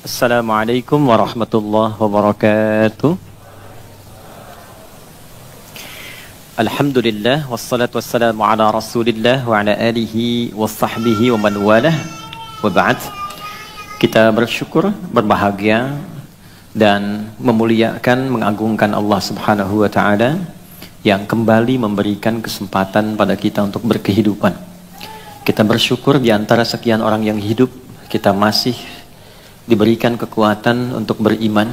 Assalamualaikum warahmatullahi wabarakatuh. Alhamdulillah wassalatu wassalamu ala Rasulillah wa ala alihi wa sahbihi wa man walah. Wa ba'd. Kita bersyukur, berbahagia dan memuliakan, mengagungkan Allah Subhanahu wa taala yang kembali memberikan kesempatan pada kita untuk berkehidupan. Kita bersyukur di antara sekian orang yang hidup, kita masih diberikan kekuatan untuk beriman,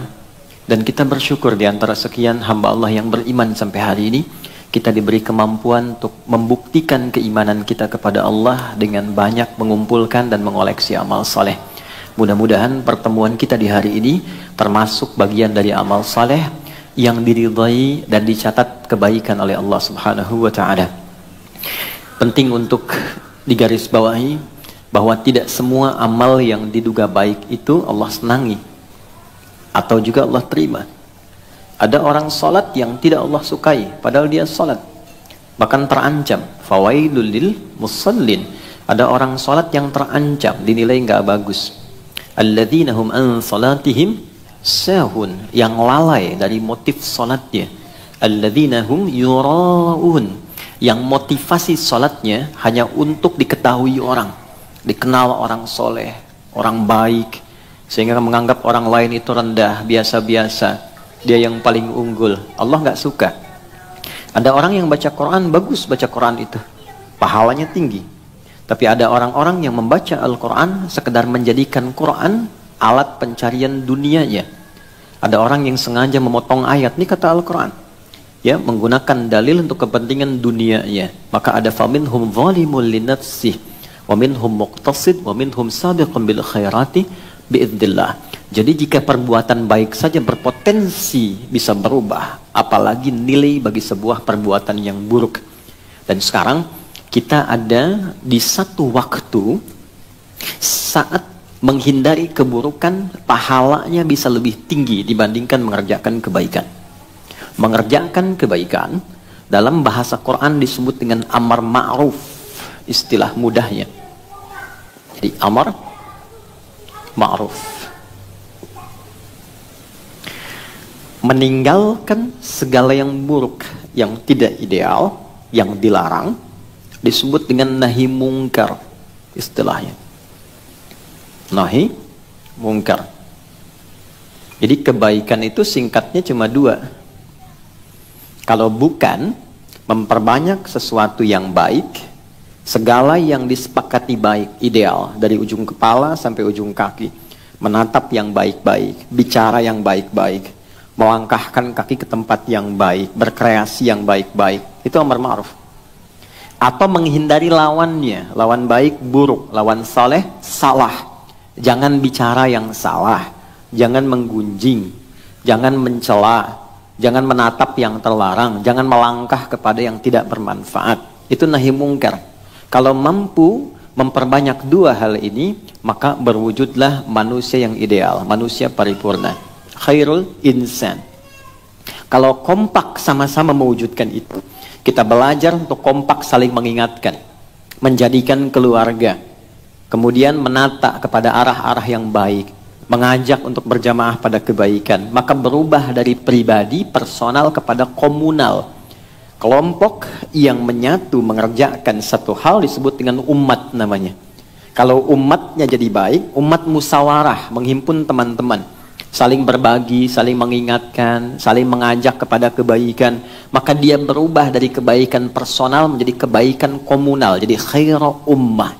dan kita bersyukur di antara sekian hamba Allah yang beriman sampai hari ini kita diberi kemampuan untuk membuktikan keimanan kita kepada Allah dengan banyak mengumpulkan dan mengoleksi amal saleh. Mudah-mudahan pertemuan kita di hari ini termasuk bagian dari amal saleh yang diridhai dan dicatat kebaikan oleh Allah Subhanahu wa taala. Penting untuk digarisbawahi bahwa tidak semua amal yang diduga baik itu Allah senangi atau juga Allah terima. Ada orang salat yang tidak Allah sukai padahal dia salat, bahkan terancam fawailul lil musallin. Ada orang salat yang terancam, dinilai nggak bagus. Alladzina hum an salatihim sahun, yang lalai dari motif salatnya. Alladzina hum yuraun, yang motivasi salatnya hanya untuk diketahui orang, dikenal orang soleh, orang baik, sehingga menganggap orang lain itu rendah, biasa-biasa, dia yang paling unggul. Allah nggak suka. Ada orang yang baca Quran, bagus baca Quran itu, pahalanya tinggi. Tapi ada orang-orang yang membaca Al-Quran sekedar menjadikan Quran alat pencarian dunianya. Ada orang yang sengaja memotong ayat, ini kata Al-Quran, ya, menggunakan dalil untuk kepentingan dunianya. Maka ada faminhum zalimul linafsih wa minhum muqtasid wa minhum sabiqun bil khairati biidznillah. Jadi jika perbuatan baik saja berpotensi bisa berubah, apalagi nilai bagi sebuah perbuatan yang buruk. Dan sekarang kita ada di satu waktu saat menghindari keburukan pahalanya bisa lebih tinggi dibandingkan mengerjakan kebaikan. Mengerjakan kebaikan dalam bahasa Quran disebut dengan amar ma'ruf, istilah mudahnya. Jadi amar ma'ruf, meninggalkan segala yang buruk, yang tidak ideal, yang dilarang, disebut dengan nahi mungkar, istilahnya nahi mungkar. Jadi kebaikan itu singkatnya cuma dua. Kalau bukan memperbanyak sesuatu yang baik, segala yang disepakati baik, ideal, dari ujung kepala sampai ujung kaki, menatap yang baik-baik, bicara yang baik-baik, melangkahkan kaki ke tempat yang baik, berkreasi yang baik-baik, itu amar ma'ruf. Atau menghindari lawannya, lawan baik buruk, lawan saleh salah. Jangan bicara yang salah, jangan menggunjing, jangan mencela, jangan menatap yang terlarang, jangan melangkah kepada yang tidak bermanfaat. Itu nahi mungkar. Kalau mampu memperbanyak dua hal ini, maka berwujudlah manusia yang ideal, manusia paripurna, khairul insan. Kalau kompak sama-sama mewujudkan itu, kita belajar untuk kompak saling mengingatkan, menjadikan keluarga, kemudian menata kepada arah-arah yang baik, mengajak untuk berjamaah pada kebaikan, maka berubah dari pribadi, personal kepada komunal. Kelompok yang menyatu mengerjakan satu hal disebut dengan umat namanya. Kalau umatnya jadi baik, umat musyawarah, menghimpun teman-teman, saling berbagi, saling mengingatkan, saling mengajak kepada kebaikan, maka dia berubah dari kebaikan personal menjadi kebaikan komunal, jadi khairu ummah.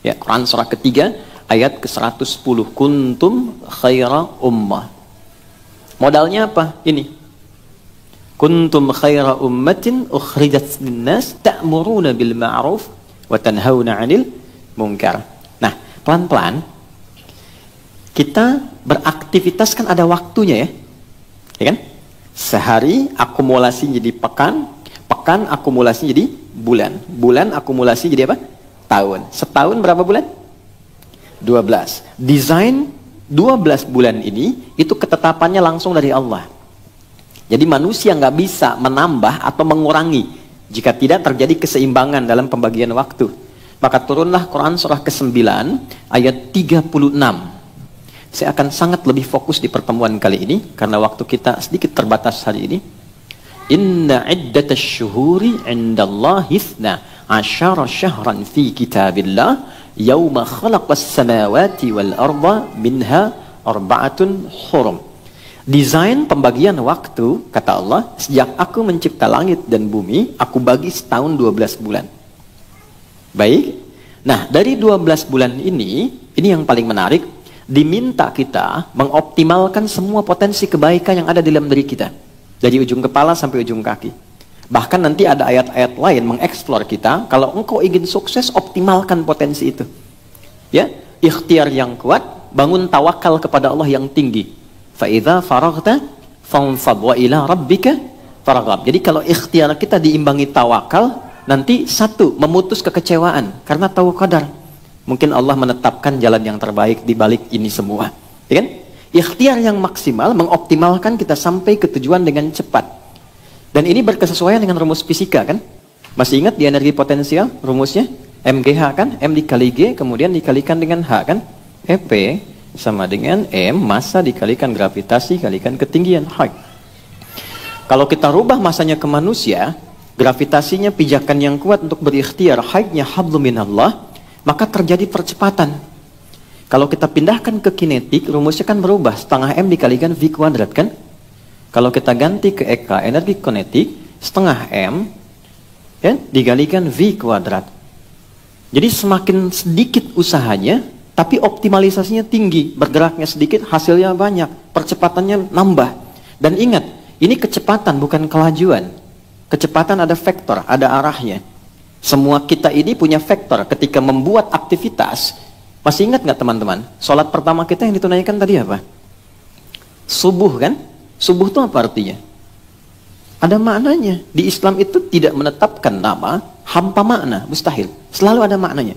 Ya, Quran surah ketiga ayat ke-110, kuntum khairu ummah. Modalnya apa? Ini, kuntum khaira ummatin ukhrijat linnas ta'muruna bil ma'ruf wa tanhauna 'anil munkar. Nah, pelan-pelan kita beraktivitas kan ada waktunya ya. Ya kan? Sehari akumulasi jadi pekan, pekan akumulasi jadi bulan, bulan akumulasi jadi apa? Tahun. Setahun berapa bulan? 12. Desain 12 bulan ini itu ketetapannya langsung dari Allah. Jadi manusia nggak bisa menambah atau mengurangi jika tidak terjadi keseimbangan dalam pembagian waktu. Maka turunlah Quran surah ke-9 ayat 36. Saya akan sangat lebih fokus di pertemuan kali ini karena waktu kita sedikit terbatas hari ini. Inna iddatash syuhuri 'indallahi 12 syahran fi kitabillah yauma khalaqas samawati wal arda minha arba'atun hurum. Desain pembagian waktu, kata Allah, sejak aku mencipta langit dan bumi, aku bagi setahun 12 bulan. Baik. Nah, dari 12 bulan ini yang paling menarik, diminta kita mengoptimalkan semua potensi kebaikan yang ada di dalam diri kita. Dari ujung kepala sampai ujung kaki. Bahkan nanti ada ayat-ayat lain mengeksplor kita, kalau engkau ingin sukses, optimalkan potensi itu. Ya, ikhtiar yang kuat, bangun tawakal kepada Allah yang tinggi. Fa'idha faraghta fanfad wa ila rabbika faraghab. Jadi kalau ikhtiar kita diimbangi tawakal, nanti satu, memutus kekecewaan karena tahu qadar. Mungkin Allah menetapkan jalan yang terbaik di balik ini semua. Ya kan? Ikhtiar yang maksimal mengoptimalkan kita sampai ke tujuan dengan cepat. Dan ini berkesesuaian dengan rumus fisika kan? Masih ingat di energi potensial rumusnya? MGH kan? M dikali G kemudian dikalikan dengan H kan? EP sama dengan M massa dikalikan gravitasi kalikan ketinggian height. Kalau kita rubah masanya ke manusia, gravitasinya pijakan yang kuat untuk berikhtiar, heightnya hablum minallah, maka terjadi percepatan. Kalau kita pindahkan ke kinetik, rumusnya kan berubah, setengah M dikalikan V kuadrat kan? Kalau kita ganti ke EK, energi kinetik, setengah M ya, dikalikan V kuadrat. Jadi semakin sedikit usahanya, tapi optimalisasinya tinggi, bergeraknya sedikit, hasilnya banyak, percepatannya nambah. Dan ingat, ini kecepatan bukan kelajuan. Kecepatan ada vektor, ada arahnya. Semua kita ini punya vektor ketika membuat aktivitas. Masih ingat nggak teman-teman? Sholat pertama kita yang ditunaikan tadi apa? Subuh kan? Subuh itu apa artinya? Ada maknanya. Di Islam itu tidak menetapkan nama, hampa makna, mustahil. Selalu ada maknanya.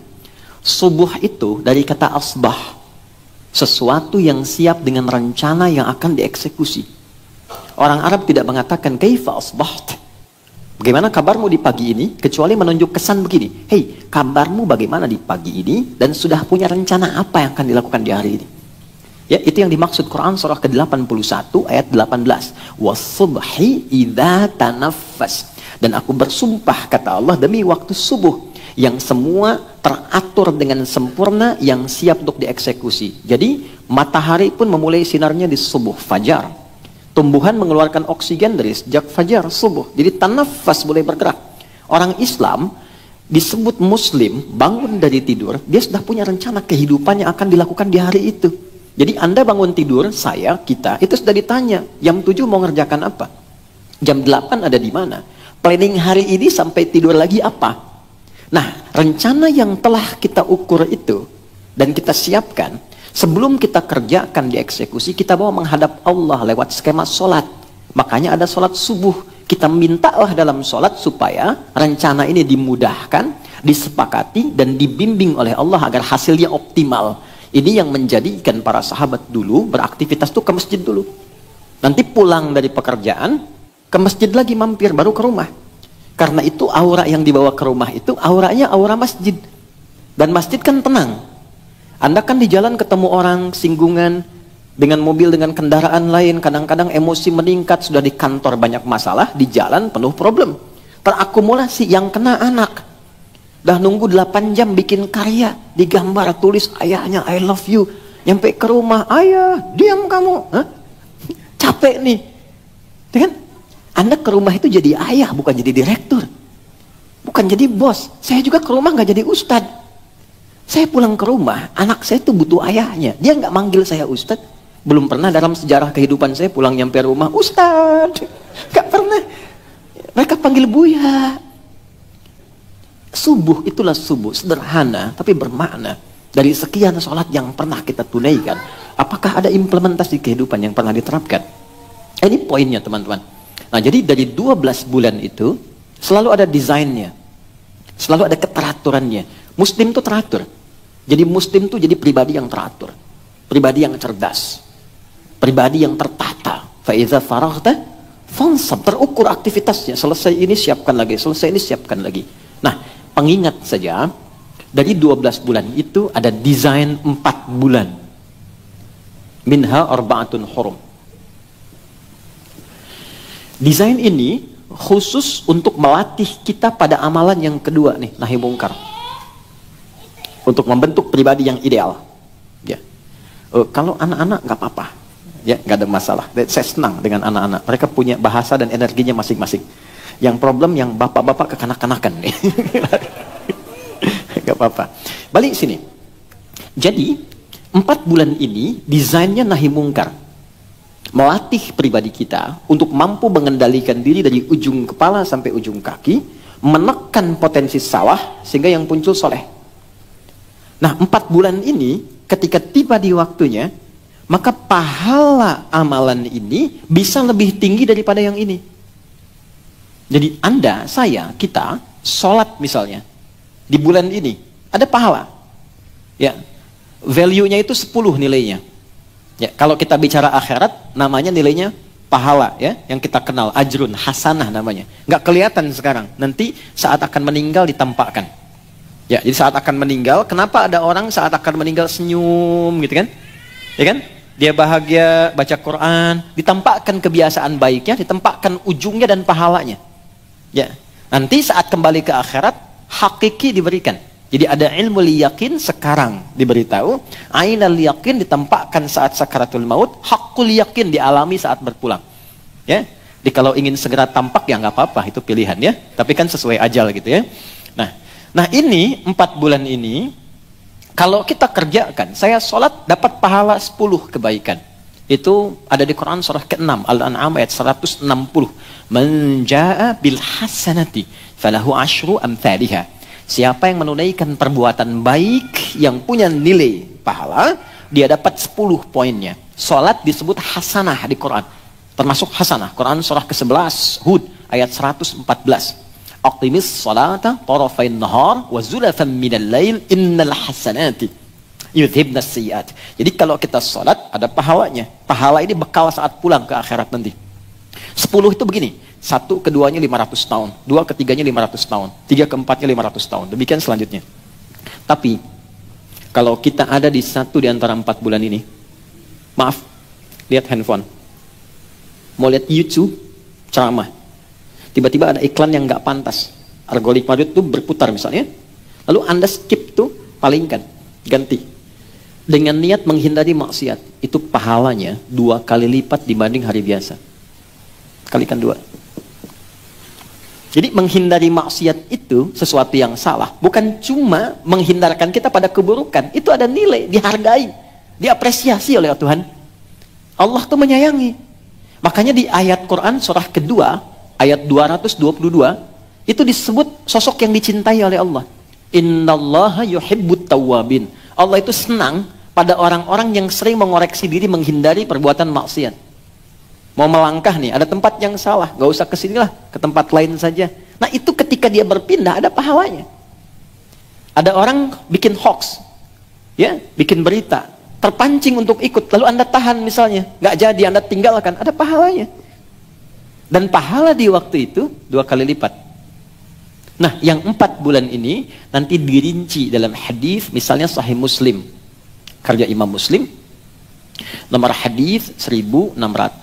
Subuh itu dari kata asbah, sesuatu yang siap dengan rencana yang akan dieksekusi. Orang Arab tidak mengatakan kaifa asbaht, bagaimana kabarmu di pagi ini, kecuali menunjuk kesan begini, hei kabarmu bagaimana di pagi ini, dan sudah punya rencana apa yang akan dilakukan di hari ini. Ya, itu yang dimaksud Quran surah ke-81 ayat 18. Wasubhi idza tanaffas. Dan aku bersumpah kata Allah demi waktu subuh yang semua teratur dengan sempurna, yang siap untuk dieksekusi. Jadi matahari pun memulai sinarnya di subuh fajar. Tumbuhan mengeluarkan oksigen dari sejak fajar subuh. Jadi tanafas boleh bergerak. Orang Islam disebut muslim, bangun dari tidur, dia sudah punya rencana kehidupan yang akan dilakukan di hari itu. Jadi Anda bangun tidur, saya, kita, itu sudah ditanya, jam 7 mau ngerjakan apa? Jam 8 ada di mana? Planning hari ini sampai tidur lagi apa? Nah, rencana yang telah kita ukur itu dan kita siapkan, sebelum kita kerjakan dieksekusi, kita bawa menghadap Allah lewat skema sholat. Makanya ada sholat subuh. Kita mintalah dalam sholat supaya rencana ini dimudahkan, disepakati, dan dibimbing oleh Allah agar hasilnya optimal. Ini yang menjadikan para sahabat dulu beraktivitas tuh ke masjid dulu. Nanti pulang dari pekerjaan, ke masjid lagi mampir, baru ke rumah. Karena itu aura yang dibawa ke rumah itu auranya aura masjid. Dan masjid kan tenang. Anda kan di jalan ketemu orang singgungan dengan mobil, dengan kendaraan lain, kadang-kadang emosi meningkat, sudah di kantor banyak masalah, di jalan penuh problem. Terakumulasi, yang kena anak. Dah nunggu 8 jam bikin karya, digambar, tulis ayahnya I love you. Nyampe ke rumah, ayah diam kamu. Hah? Capek nih. Kan? Anda ke rumah itu jadi ayah, bukan jadi direktur. Bukan jadi bos. Saya juga ke rumah nggak jadi ustad. Saya pulang ke rumah, anak saya tuh butuh ayahnya. Dia nggak manggil saya ustad. Belum pernah dalam sejarah kehidupan saya pulang nyampe rumah, ustad. Nggak pernah. Mereka panggil buya. Subuh itulah subuh, sederhana tapi bermakna. Dari sekian sholat yang pernah kita tunaikan, apakah ada implementasi kehidupan yang pernah diterapkan? Ini poinnya teman-teman. Nah, jadi dari 12 bulan itu selalu ada desainnya, selalu ada keteraturannya. Muslim itu teratur. Jadi muslim itu jadi pribadi yang teratur, pribadi yang cerdas, pribadi yang tertata. Faiza faraghta fansab, terukur aktivitasnya. Selesai ini siapkan lagi, selesai ini siapkan lagi. Nah, pengingat saja, dari 12 bulan itu ada desain 4 bulan. Minha arba'atun hurum. Desain ini khusus untuk melatih kita pada amalan yang kedua nih, nahi mungkar. Untuk membentuk pribadi yang ideal. Ya. Kalau anak-anak nggak apa-apa, ya nggak ada masalah. Saya senang dengan anak-anak. Mereka punya bahasa dan energinya masing-masing. Yang problem yang bapak-bapak kekanak-kanakan nih. Nggak apa-apa. Balik sini. Jadi 4 bulan ini desainnya nahi mungkar. Melatih pribadi kita untuk mampu mengendalikan diri dari ujung kepala sampai ujung kaki, menekan potensi salah sehingga yang muncul soleh. Nah, 4 bulan ini ketika tiba di waktunya, maka pahala amalan ini bisa lebih tinggi daripada yang ini. Jadi Anda, saya, kita sholat misalnya di bulan ini ada pahala. Ya, value-nya itu 10 nilainya. Ya, kalau kita bicara akhirat, namanya nilainya pahala, ya, yang kita kenal ajrun, hasanah namanya. Nggak kelihatan sekarang. Nanti saat akan meninggal ditampakkan. Ya, jadi saat akan meninggal, kenapa ada orang saat akan meninggal senyum, gitu kan? Ya kan? Dia bahagia baca Quran, ditampakkan kebiasaan baiknya, ditampakkan ujungnya dan pahalanya. Ya, nanti saat kembali ke akhirat, hakiki diberikan. Jadi ada ilmu yakin sekarang diberitahu, ainal yakin ditampakkan saat sakaratul maut, hakul yakin dialami saat berpulang. Ya, jadi kalau ingin segera tampak ya nggak apa-apa, itu pilihan ya. Tapi kan sesuai ajal gitu ya. Nah ini 4 bulan ini, kalau kita kerjakan, saya sholat dapat pahala 10 kebaikan. Itu ada di Quran surah ke-6 Al-An'am ayat 160. Man jaa bil hasanati falahu asyru amthaliha. Siapa yang menunaikan perbuatan baik yang punya nilai pahala, dia dapat 10 poinnya. Salat disebut hasanah di Quran. Termasuk hasanah. Quran surah ke-11 Hud ayat 114. Aqimis salata tarafain nahar wa zulafan minal lail innal hasanati yudhibnas sayyiat. Jadi kalau kita salat ada pahalanya. Pahala ini bekal saat pulang ke akhirat nanti. 10 itu begini. 1 keduanya 500 tahun, 2 ketiganya 500 tahun, 3 keempatnya 500 tahun. Demikian selanjutnya. Tapi kalau kita ada di satu di antara 4 bulan ini, maaf, lihat handphone, mau lihat YouTube ceramah, tiba-tiba ada iklan yang nggak pantas, algoritma itu berputar misalnya, lalu Anda skip tuh, palingkan, ganti, dengan niat menghindari maksiat, itu pahalanya 2 kali lipat dibanding hari biasa. Kalikan 2. Jadi menghindari maksiat itu sesuatu yang salah. Bukan cuma menghindarkan kita pada keburukan. Itu ada nilai, dihargai, diapresiasi oleh Tuhan. Allah tuh menyayangi. Makanya di ayat Quran surah kedua, ayat 222, itu disebut sosok yang dicintai oleh Allah. Innallaha yuhibbut tawwabin. Allah itu senang pada orang-orang yang sering mengoreksi diri menghindari perbuatan maksiat. Mau melangkah nih, ada tempat yang salah, gak usah kesinilah, ke tempat lain saja. Nah itu ketika dia berpindah ada pahalanya. Ada orang bikin hoax, ya, bikin berita, terpancing untuk ikut, lalu Anda tahan misalnya, gak jadi, Anda tinggalkan, ada pahalanya. Dan pahala di waktu itu 2 kali lipat. Nah yang 4 bulan ini nanti dirinci dalam hadis, misalnya Sahih Muslim, karya Imam Muslim, nomor hadis 1679.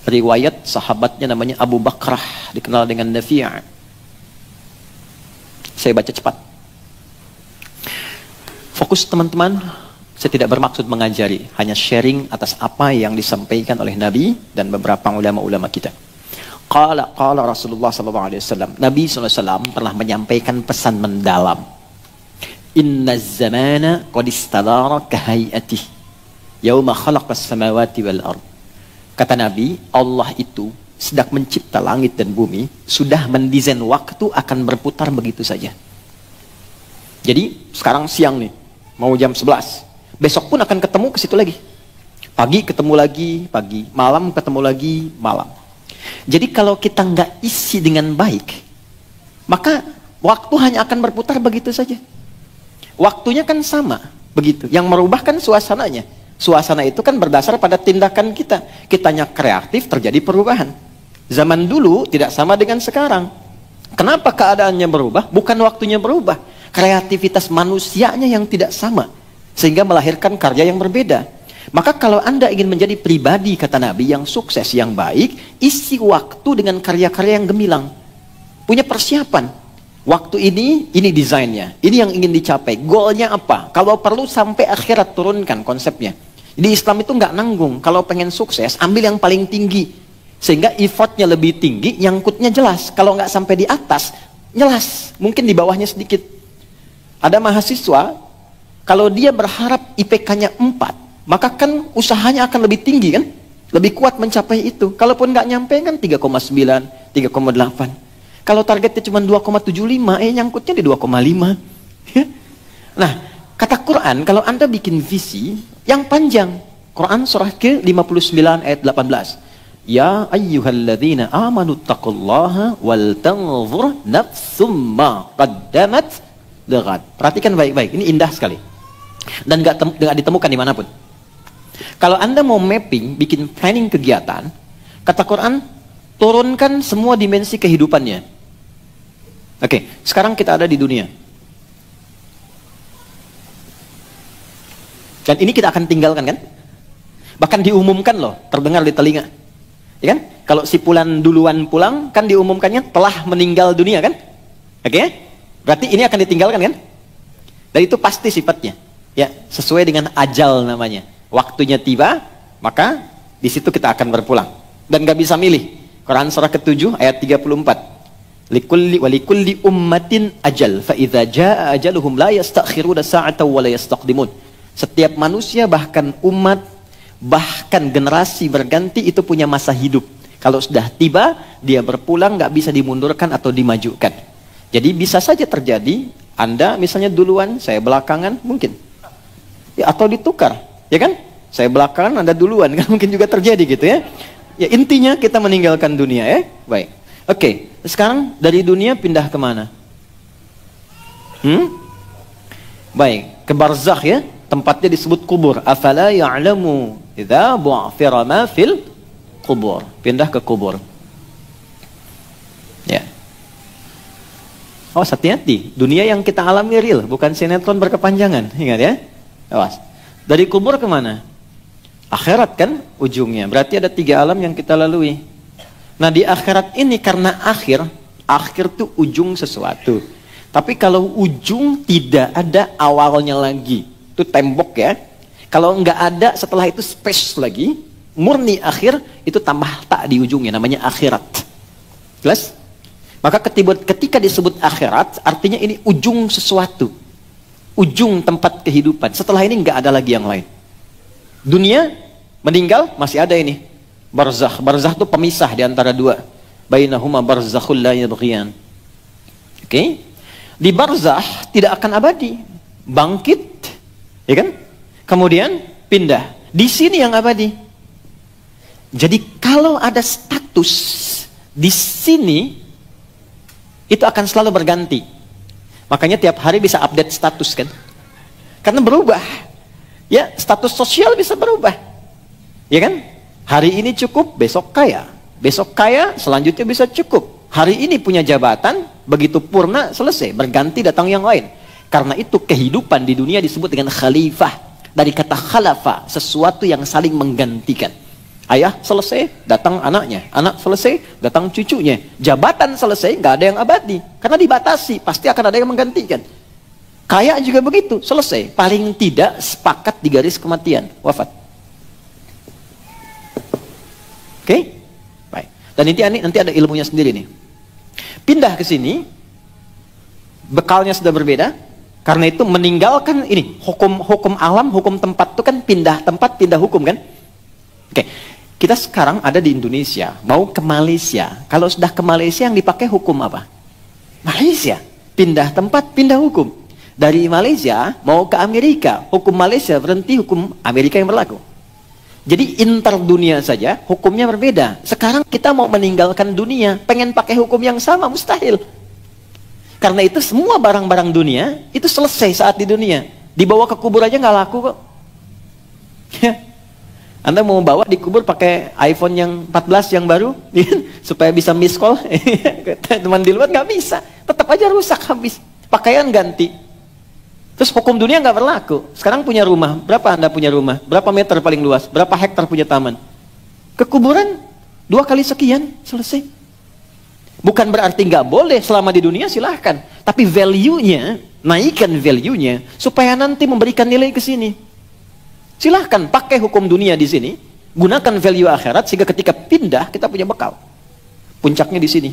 Riwayat sahabatnya namanya Abu Bakrah, dikenal dengan Nafi'. Saya baca cepat. Fokus teman-teman, saya tidak bermaksud mengajari, hanya sharing atas apa yang disampaikan oleh Nabi dan beberapa ulama-ulama kita. Qala Rasulullah SAW. Nabi SAW pernah menyampaikan pesan mendalam. Inna zamana qad istadara kahayatih yauma khalaqas samawati wal ard. Kata Nabi, Allah itu sedang mencipta langit dan bumi, sudah mendesain waktu akan berputar begitu saja. Jadi sekarang siang nih, mau jam 11, besok pun akan ketemu ke situ lagi. Pagi ketemu lagi, pagi, malam ketemu lagi, malam. Jadi kalau kita nggak isi dengan baik, maka waktu hanya akan berputar begitu saja. Waktunya kan sama, begitu. Yang merubah kan suasananya. Suasana itu kan berdasar pada tindakan kita. Kitanya kreatif, terjadi perubahan. Zaman dulu tidak sama dengan sekarang. Kenapa keadaannya berubah? Bukan waktunya berubah. Kreativitas manusianya yang tidak sama. sehingga melahirkan karya yang berbeda. Maka kalau Anda ingin menjadi pribadi, kata Nabi, yang sukses, yang baik, isi waktu dengan karya-karya yang gemilang. Punya persiapan. Waktu ini desainnya, ini yang ingin dicapai, goalnya apa? Kalau perlu sampai akhirat turunkan konsepnya. Di Islam itu nggak nanggung, kalau pengen sukses, ambil yang paling tinggi. Sehingga effortnya lebih tinggi, nyangkutnya jelas. Kalau nggak sampai di atas, jelas. Mungkin di bawahnya sedikit. Ada mahasiswa, kalau dia berharap IPK-nya 4, maka kan usahanya akan lebih tinggi kan? Lebih kuat mencapai itu. Kalaupun nggak nyampe kan 3,9, 3,8. Kalau targetnya cuma 2,75, nyangkutnya di 2,5. Nah, kata Quran, kalau Anda bikin visi yang panjang, Quran surah ke-59 ayat 18. Ya ayyuhalladzina amanu taqullaha wal tanzur nafsum ma qaddamat lighad. Perhatikan baik-baik, ini indah sekali. Dan nggak ditemukan dimanapun. Kalau Anda mau mapping, bikin planning kegiatan, kata Quran, turunkan semua dimensi kehidupannya. Oke, sekarang kita ada di dunia. Dan ini kita akan tinggalkan kan? Bahkan diumumkan loh, terdengar di telinga. Ya kan? Kalau si Fulan duluan pulang, kan diumumkannya telah meninggal dunia kan? Oke? Berarti ini akan ditinggalkan kan? Dan itu pasti sifatnya. Ya, sesuai dengan ajal namanya. Waktunya tiba, maka di situ kita akan berpulang. Dan gak bisa milih. Quran surah ke-7 ayat 34. Walikulli ummatin ajal fa idza jaa ajaluhum la yastakhiruna sa'atan wa la yastaqdimun. Setiap manusia, bahkan umat, bahkan generasi berganti, itu punya masa hidup. Kalau sudah tiba, dia berpulang, nggak bisa dimundurkan atau dimajukan. Jadi bisa saja terjadi, Anda misalnya duluan, saya belakangan, mungkin. Ya, atau ditukar, ya kan? Saya belakangan, Anda duluan, kan mungkin juga terjadi gitu ya. Ya, intinya kita meninggalkan dunia ya. Baik. Oke, sekarang dari dunia pindah kemana? Baik, ke barzakh ya. Tempatnya disebut kubur. Afala ya'lamu idza bu'thira ma fil kubur. Pindah ke kubur. Ya. Oh, hati-hati. Dunia yang kita alami real, bukan sinetron berkepanjangan. Ingat ya. Awas. Dari kubur kemana? Akhirat kan ujungnya. Berarti ada 3 alam yang kita lalui. Nah, di akhirat ini karena akhir tuh ujung sesuatu. Tapi kalau ujung tidak ada awalnya lagi, itu tembok ya. Kalau nggak ada setelah itu space lagi, murni akhir, itu tambah tak di ujungnya, namanya akhirat. Jelas? Maka ketika disebut akhirat, artinya ini ujung sesuatu. Ujung tempat kehidupan. Setelah ini nggak ada lagi yang lain. Dunia, meninggal, masih ada ini. Barzakh. Barzakh itu pemisah di antara dua. Bainahuma barzakhul la yabghiyan. Oke? Di barzakh tidak akan abadi. Bangkit, ya kan? Kemudian pindah. Di sini yang abadi. Jadi kalau ada status di sini, itu akan selalu berganti. Makanya tiap hari bisa update status kan? Karena berubah. Ya, status sosial bisa berubah. Ya kan? Hari ini cukup, besok kaya. Besok kaya, selanjutnya bisa cukup. Hari ini punya jabatan, begitu purna, selesai. Berganti datang yang lain. Karena itu kehidupan di dunia disebut dengan khalifah. Dari kata khalafa, sesuatu yang saling menggantikan. Ayah selesai, datang anaknya. Anak selesai, datang cucunya. Jabatan selesai, nggak ada yang abadi. Karena dibatasi, pasti akan ada yang menggantikan. Kaya juga begitu, selesai. Paling tidak sepakat di garis kematian, wafat. Oke? Baik. Dan nanti ada ilmunya sendiri nih. Pindah ke sini, bekalnya sudah berbeda. Karena itu meninggalkan ini, hukum alam, hukum tempat itu kan pindah tempat, pindah hukum kan? Oke. Kita sekarang ada di Indonesia, mau ke Malaysia. Kalau sudah ke Malaysia yang dipakai hukum apa? Malaysia. Pindah tempat, pindah hukum. Dari Malaysia mau ke Amerika, hukum Malaysia berhenti, hukum Amerika yang berlaku. Jadi inter dunia saja hukumnya berbeda. Sekarang kita mau meninggalkan dunia, pengen pakai hukum yang sama, mustahil. Karena itu semua barang-barang dunia itu selesai saat di dunia. Dibawa ke kubur aja nggak laku kok. Anda mau bawa di kubur pakai iPhone yang 14 yang baru supaya bisa miss call. Teman di luar nggak bisa, tetap aja rusak habis. Pakaian ganti. Terus hukum dunia nggak berlaku. Sekarang punya rumah, berapa Anda punya rumah? Berapa meter paling luas? Berapa hektar punya taman? Kekuburan 2 kali sekian, selesai. Bukan berarti nggak boleh selama di dunia, silahkan. Tapi value-nya, naikkan value-nya supaya nanti memberikan nilai ke sini. Silahkan pakai hukum dunia di sini, gunakan value akhirat sehingga ketika pindah kita punya bekal. Puncaknya di sini.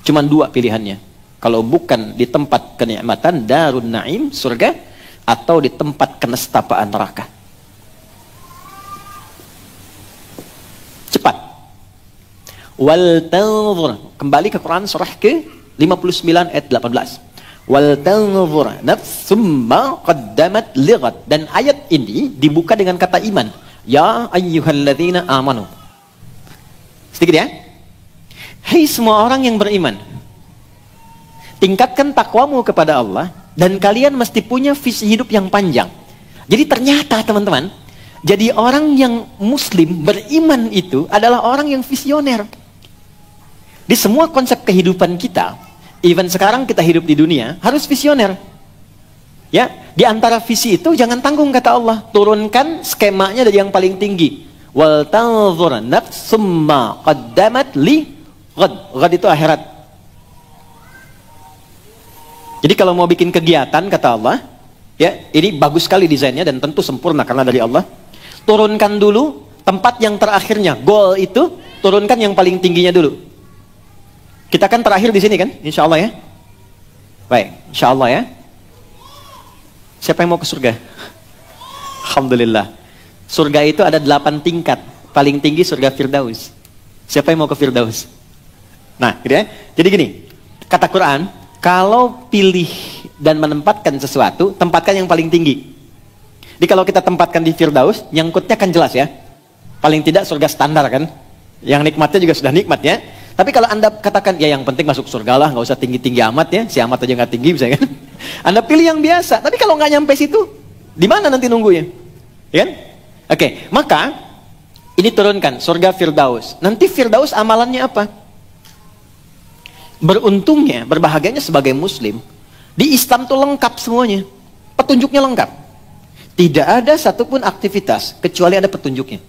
Cuman 2 pilihannya. Kalau bukan di tempat kenikmatan darun naim, surga, atau di tempat kenestapaan neraka. Cepat. Wal tanzur, kembali ke Quran surah ke 59 ayat 18. Wal tanzur nafsum ma qaddamat lighad. Dan ayat ini dibuka dengan kata iman. Ya ayyuhalladzina amanu. Sedikit ya. Hai semua orang yang beriman, tingkatkan takwamu kepada Allah dan kalian mesti punya visi hidup yang panjang. Jadi ternyata teman-teman, jadi orang yang muslim beriman itu adalah orang yang visioner. Di semua konsep kehidupan kita, even sekarang kita hidup di dunia, harus visioner. Ya, di antara visi itu jangan tanggung kata Allah, turunkan skemanya dari yang paling tinggi. Wal tanzur nafsum ma qaddamat li ghad. Ghad itu akhirat. Jadi kalau mau bikin kegiatan, kata Allah, ya ini bagus sekali desainnya dan tentu sempurna karena dari Allah. Turunkan dulu tempat yang terakhirnya, goal itu, turunkan yang paling tingginya dulu. Kita kan terakhir di sini kan, insya Allah ya. Baik, insya Allah ya. Siapa yang mau ke surga? Alhamdulillah. Surga itu ada 8 tingkat, paling tinggi surga Firdaus. Siapa yang mau ke Firdaus? Nah, gitu ya. Jadi gini, kata Quran, kalau pilih dan menempatkan sesuatu, tempatkan yang paling tinggi. Jadi kalau kita tempatkan di Firdaus, nyangkutnya kan jelas ya. Paling tidak surga standar kan. Yang nikmatnya juga sudah nikmat ya. Tapi kalau Anda katakan, ya yang penting masuk surga lah, nggak usah tinggi-tinggi amat ya. Si amat aja nggak tinggi bisa kan. Anda pilih yang biasa. Tapi kalau nggak nyampe situ, di mana nanti nunggunya? Ya kan? Oke, maka ini turunkan surga Firdaus. Nanti Firdaus amalannya apa? Beruntungnya, berbahagianya sebagai muslim, di Islam tuh lengkap semuanya. Petunjuknya lengkap. Tidak ada satupun aktivitas kecuali ada petunjuknya.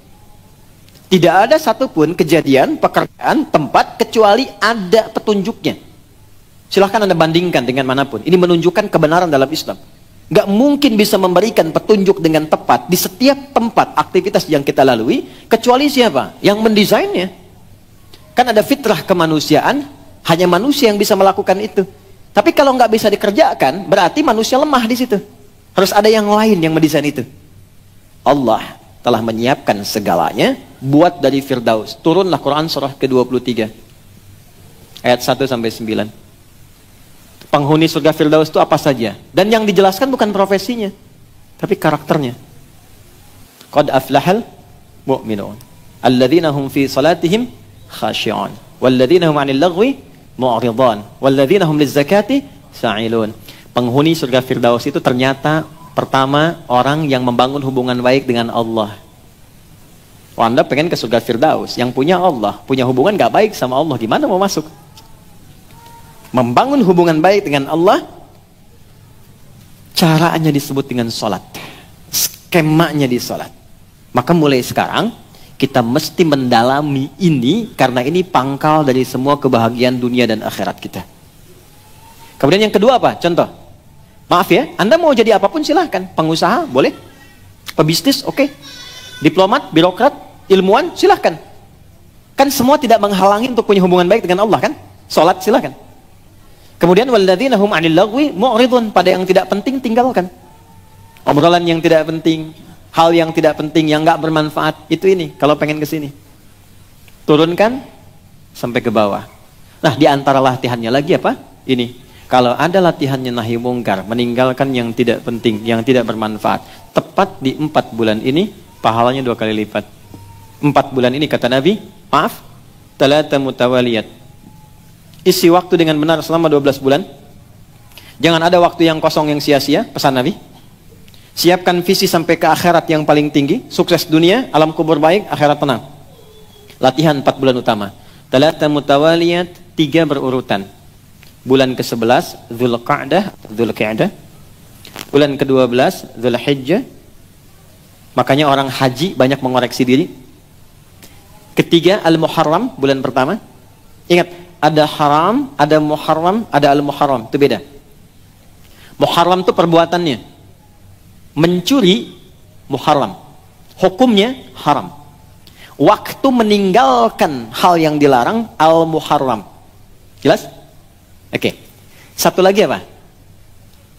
Tidak ada satupun kejadian, pekerjaan, tempat kecuali ada petunjuknya. Silahkan Anda bandingkan dengan manapun. Ini menunjukkan kebenaran dalam Islam. Gak mungkin bisa memberikan petunjuk dengan tepat di setiap tempat aktivitas yang kita lalui, kecuali siapa? Yang mendesainnya. Kan ada fitrah kemanusiaan, hanya manusia yang bisa melakukan itu. Tapi kalau nggak bisa dikerjakan, berarti manusia lemah di situ. Harus ada yang lain yang mendesain itu. Allah telah menyiapkan segalanya buat dari Firdaus. Turunlah Quran surah ke-23 ayat 1 sampai 9. Penghuni surga Firdaus itu apa saja? Dan yang dijelaskan bukan profesinya, tapi karakternya. Qad aflahal mu'minun alladzina hum fi salatihim khashi'un walladzina hum 'anil lagwi mu'ridhan walladzina hum lizzakati sa'ilun. Penghuni surga Firdaus itu ternyata pertama orang yang membangun hubungan baik dengan Allah. Oh, Anda pengen ke surga Firdaus, yang punya Allah, punya hubungan gak baik sama Allah, gimana mau masuk? Membangun hubungan baik dengan Allah, caranya disebut dengan sholat, skemanya di sholat. Maka mulai sekarang kita mesti mendalami ini, karena ini pangkal dari semua kebahagiaan dunia dan akhirat kita. Kemudian yang kedua apa? Contoh, maaf ya, Anda mau jadi apapun silahkan. Pengusaha boleh, pebisnis oke, diplomat, birokrat, ilmuwan silahkan. Kan semua tidak menghalangi untuk punya hubungan baik dengan Allah kan? Sholat silahkan. Kemudian walladzina hum 'anil lagwi mu'ridun, pada yang tidak penting tinggalkan. Obrolan yang tidak penting, hal yang tidak penting, yang nggak bermanfaat, itu ini kalau pengen ke sini. Turunkan sampai ke bawah. Nah, di antara latihannya lagi apa? Ini. Kalau ada latihannya nahi mungkar, meninggalkan yang tidak penting, yang tidak bermanfaat, tepat di 4 bulan ini, pahalanya 2 kali lipat. 4 bulan ini kata Nabi, maaf, talata mutawaliyat. Isi waktu dengan benar selama 12 bulan. Jangan ada waktu yang kosong yang sia-sia, pesan Nabi. Siapkan visi sampai ke akhirat yang paling tinggi, sukses dunia, alam kubur baik, akhirat tenang. Latihan 4 bulan utama. Talata mutawaliyat, 3 berurutan. Bulan ke-11 Dzulqa'dah, Bulan ke-12 Dzulhijjah. Makanya orang haji banyak mengoreksi diri. Ketiga Al-Muharram, bulan pertama. Ingat, ada haram, ada muharram, ada al-muharram, itu beda. Muharram itu perbuatannya. Mencuri muharram. Hukumnya haram. Waktu meninggalkan hal yang dilarang al-muharram. Jelas? Oke. Satu lagi apa?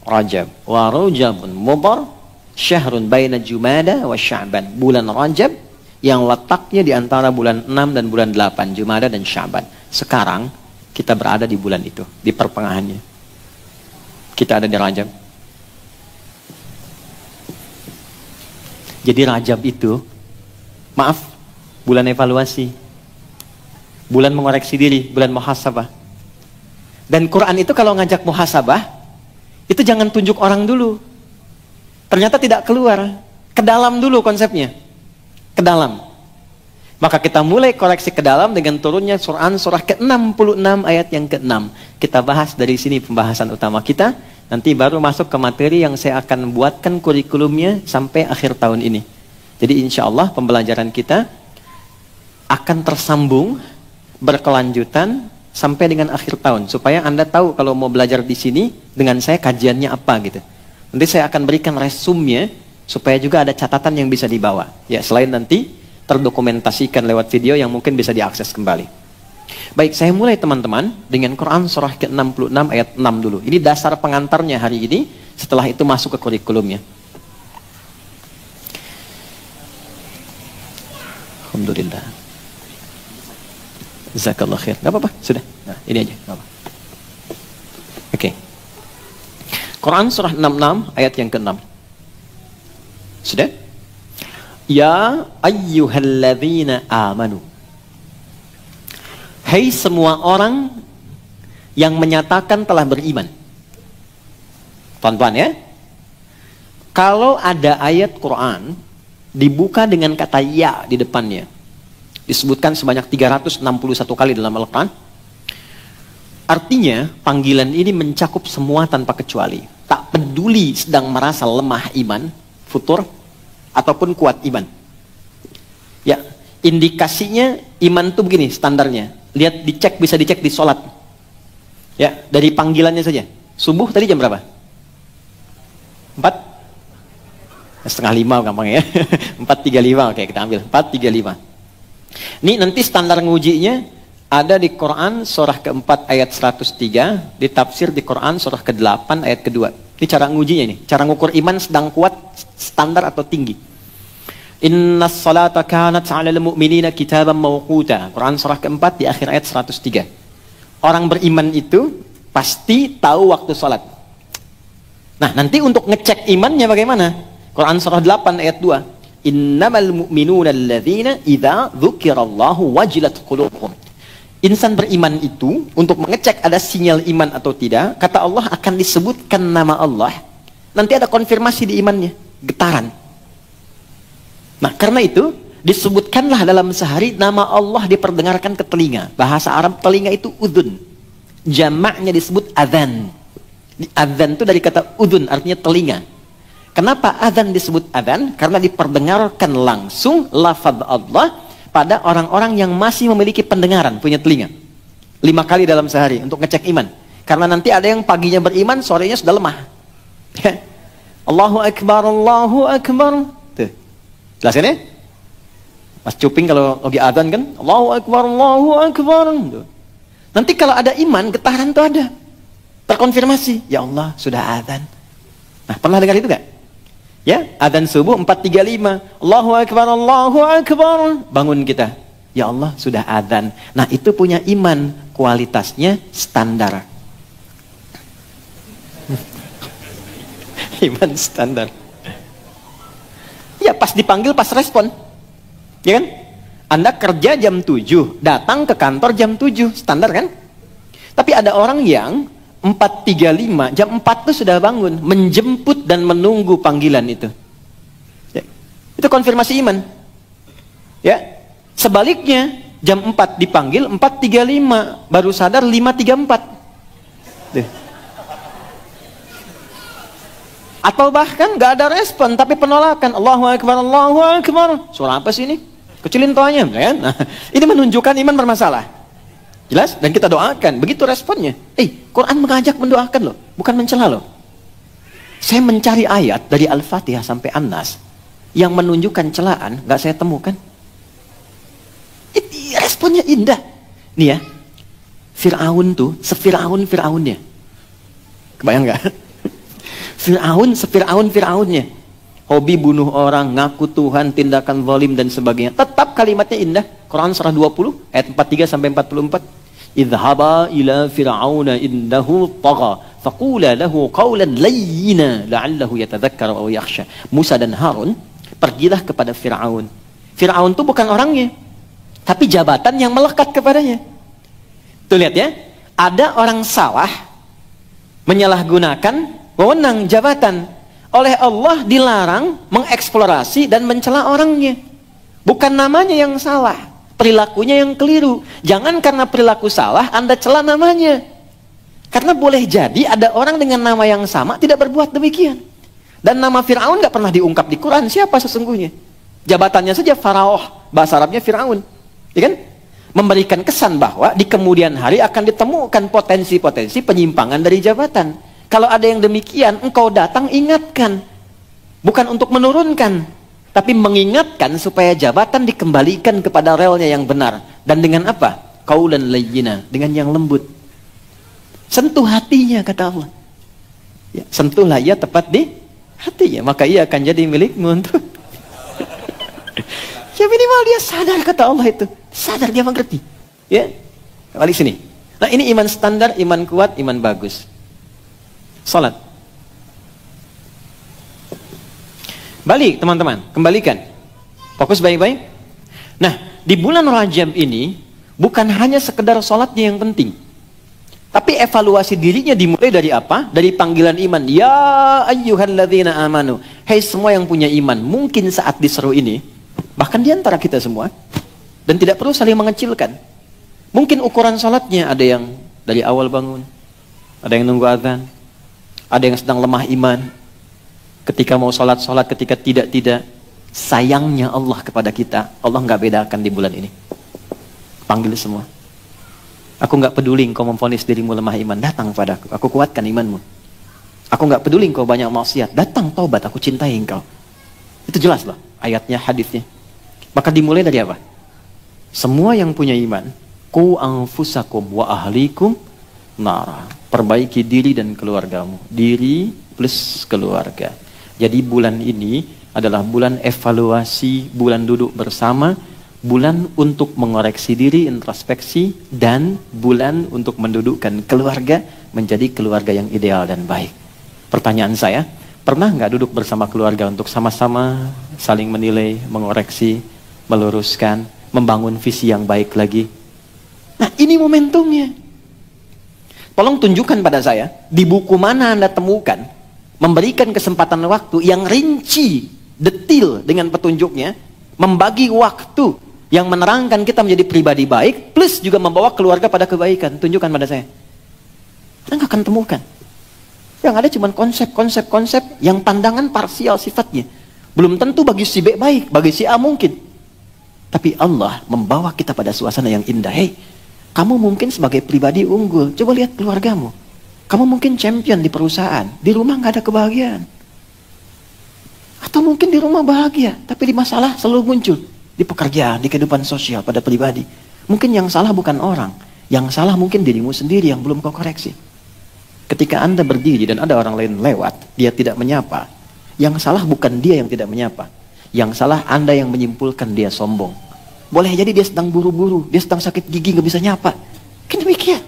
Rajab. Wa Rajabun Mudhar syahrun baina Jumada wa Sya'ban. Bulan Rajab yang letaknya di antara bulan 6 dan bulan 8, Jumada dan Sya'ban. Sekarang kita berada di bulan itu, di pertengahannya. Kita ada di Rajab. Jadi Rajab itu, maaf, bulan evaluasi. Bulan mengoreksi diri, bulan muhasabah. Dan Quran itu kalau ngajak muhasabah, itu jangan tunjuk orang dulu. Ternyata tidak keluar. Ke dalam dulu konsepnya. Ke dalam. Maka kita mulai koreksi ke dalam dengan turunnya surah ke-66 ayat yang ke-6. Kita bahas dari sini pembahasan utama kita. Nanti baru masuk ke materi yang saya akan buatkan kurikulumnya sampai akhir tahun ini. Jadi insya Allah pembelajaran kita akan tersambung, berkelanjutan, sampai dengan akhir tahun, supaya Anda tahu kalau mau belajar di sini dengan saya kajiannya apa gitu. Nanti saya akan berikan resumenya supaya juga ada catatan yang bisa dibawa. Ya, selain nanti terdokumentasikan lewat video yang mungkin bisa diakses kembali. Baik, saya mulai teman-teman dengan Quran surah ke-66 ayat 6 dulu. Ini dasar pengantarnya hari ini, setelah itu masuk ke kurikulumnya. Alhamdulillah. Jazakallah khair. Gak apa-apa, sudah. Nah, ini aja. Gak apa. Oke. Quran surah 66 ayat yang ke-6. Sudah? Ya ayyuhalladzina amanu. Hai semua orang yang menyatakan telah beriman. Tuan-tuan ya. Kalau ada ayat Quran dibuka dengan kata ya di depannya, disebutkan sebanyak 361 kali dalam Al-Quran. Artinya panggilan ini mencakup semua tanpa kecuali. Tak peduli sedang merasa lemah iman, futur, ataupun kuat iman. Ya, indikasinya iman itu begini standarnya. Lihat, dicek, bisa dicek di sholat. Ya, dari panggilannya saja. Subuh tadi jam berapa? 4:30 gampang ya. 4:35, oke kita ambil 4:35. Ini nanti standar ngujinya ada di Quran surah ke-4 ayat 103, ditafsir di Quran surah ke-8 ayat ke-2. Ini cara ngujinya ini, cara ngukur iman sedang kuat, standar atau tinggi. Innas salata kanat 'alal mu'minina kitaban mawquta. Quran surah ke-4 di akhir ayat 103. Orang beriman itu pasti tahu waktu salat. Nah, nanti untuk ngecek imannya bagaimana? Quran surah 8 ayat 2. Innamal mu'minuna alladzina idza dzukirallahu wajilat qulubuhum. Insan beriman itu untuk mengecek ada sinyal iman atau tidak, kata Allah akan disebutkan nama Allah. Nanti ada konfirmasi di imannya, getaran. Nah, karena itu disebutkanlah dalam sehari nama Allah diperdengarkan ke telinga. Bahasa Arab telinga itu udhun. Jamaknya disebut adzan. Adzan itu dari kata udhun, artinya telinga. Kenapa adzan disebut adzan? Karena diperdengarkan langsung lafaz Allah pada orang-orang yang masih memiliki pendengaran, punya telinga. 5 kali dalam sehari untuk ngecek iman. Karena nanti ada yang paginya beriman, sorenya sudah lemah. Allahu Akbar, Allahu Akbar. Tuh. Jelasin ya? Mas Cuping kalau lagi adzan kan, Allahu Akbar, Allahu Akbar. Tuh. Nanti kalau ada iman, getaran tuh ada. Terkonfirmasi, ya Allah sudah adzan. Nah, pernah dengar itu gak? Ya, adzan subuh 4:35. Allahu Akbar, Allahu Akbar. Bangun kita. Ya Allah, sudah adzan. Nah, itu punya iman, kualitasnya standar. Iman standar. Ya, pas dipanggil, pas respon. Ya kan? Anda kerja jam 7, datang ke kantor jam 7, standar kan? Tapi ada orang yang 4:35, jam 4 itu sudah bangun, menjemput dan menunggu panggilan itu. Ya. Itu konfirmasi iman. Ya. Sebaliknya, jam 4 dipanggil, 4:35, baru sadar 5:34. Tuh. Atau bahkan nggak ada respon, tapi penolakan. Allahu Akbar, Allahu Akbar. Surah apa sih ini? Kecilin toanya, kan? Nah, ini menunjukkan iman bermasalah. Jelas? Dan kita doakan. Begitu responnya. Quran mengajak mendoakan loh, bukan mencela loh. Saya mencari ayat dari Al-Fatihah sampai An-Nas yang menunjukkan celaan, nggak saya temukan. Responnya indah. Nih ya, Fir'aun tuh, Fir'aunnya. Kebayang nggak? Fir'aunnya. Hobi bunuh orang, ngaku Tuhan, tindakan zalim dan sebagainya. Tetap kalimatnya indah. Quran surah 20 ayat 43 sampai 44. Idhaba ila fir'auna innahu tagha faqula lahu qawlan layyina la'allahu yatadzakkar aw yakhsha. Musa dan Harun pergilah kepada Fir'aun. Fir'aun itu bukan orangnya, tapi jabatan yang melekat kepadanya. Tuh lihat ya, ada orang salah menyalahgunakan wewenang jabatan. Oleh Allah dilarang mengeksplorasi dan mencela orangnya. Bukan namanya yang salah, perilakunya yang keliru. Jangan karena perilaku salah Anda cela namanya. Karena boleh jadi ada orang dengan nama yang sama tidak berbuat demikian. Dan nama Fir'aun nggak pernah diungkap di Quran siapa sesungguhnya. Jabatannya saja Faraoh, bahasa Arabnya Fir'aun, ya kan? Memberikan kesan bahwa di kemudian hari akan ditemukan potensi-potensi penyimpangan dari jabatan. Kalau ada yang demikian, engkau datang ingatkan. Bukan untuk menurunkan, tapi mengingatkan supaya jabatan dikembalikan kepada relnya yang benar. Dan dengan apa? Qaulan layyina, dengan yang lembut. Sentuh hatinya, kata Allah. Ya, sentuhlah ia tepat di hatinya, maka ia akan jadi milikmu untuk. Ya minimal dia sadar, kata Allah itu. Sadar, dia mengerti. Ya, kembali sini. Nah ini iman standar, iman kuat, iman bagus. Salat. Balik teman-teman, kembalikan. Fokus baik-baik. Nah, di bulan Rajab ini bukan hanya sekedar salatnya yang penting. Tapi evaluasi dirinya dimulai dari apa? Dari panggilan iman. Ya ayyuhalladzina amanu. Hai semua yang punya iman. Mungkin saat diseru ini, bahkan di antara kita semua, dan tidak perlu saling mengecilkan. Mungkin ukuran salatnya ada yang dari awal bangun, ada yang nunggu azan, ada yang sedang lemah iman, ketika mau sholat, ketika tidak. Sayangnya Allah kepada kita, Allah nggak bedakan di bulan ini. Panggil semua. Aku nggak peduli engkau memvonis dirimu lemah iman, datang padaku, aku kuatkan imanmu. Aku nggak peduli engkau banyak maksiat, datang taubat, aku cintai engkau. Itu jelas loh ayatnya, hadisnya. Maka dimulai dari apa? Semua yang punya iman, qu anfusakum wa ahlikum nar. Perbaiki diri dan keluargamu. Diri plus keluarga. Jadi bulan ini adalah bulan evaluasi, bulan duduk bersama, bulan untuk mengoreksi diri, introspeksi, dan bulan untuk mendudukkan keluarga menjadi keluarga yang ideal dan baik. Pertanyaan saya, pernah nggak duduk bersama keluarga untuk sama-sama saling menilai, mengoreksi, meluruskan, membangun visi yang baik lagi? Nah ini momentumnya. Tolong tunjukkan pada saya, di buku mana Anda temukan, memberikan kesempatan waktu yang rinci, detil dengan petunjuknya, membagi waktu yang menerangkan kita menjadi pribadi baik, plus juga membawa keluarga pada kebaikan. Tunjukkan pada saya. Anda nggak akan temukan. Yang ada cuma konsep-konsep yang pandangan parsial sifatnya. Belum tentu bagi si B baik, bagi si A mungkin. Tapi Allah membawa kita pada suasana yang indah. Hei, kamu mungkin sebagai pribadi unggul, coba lihat keluargamu. Kamu mungkin champion di perusahaan, di rumah nggak ada kebahagiaan. Atau mungkin di rumah bahagia, tapi di masalah selalu muncul. Di pekerjaan, di kehidupan sosial, pada pribadi. Mungkin yang salah bukan orang, yang salah mungkin dirimu sendiri yang belum kau koreksi. Ketika Anda berdiri dan ada orang lain lewat, dia tidak menyapa. Yang salah bukan dia yang tidak menyapa. Yang salah Anda yang menyimpulkan dia sombong. Boleh jadi dia sedang buru-buru, dia sedang sakit gigi, nggak bisa nyapa. Kan demikian.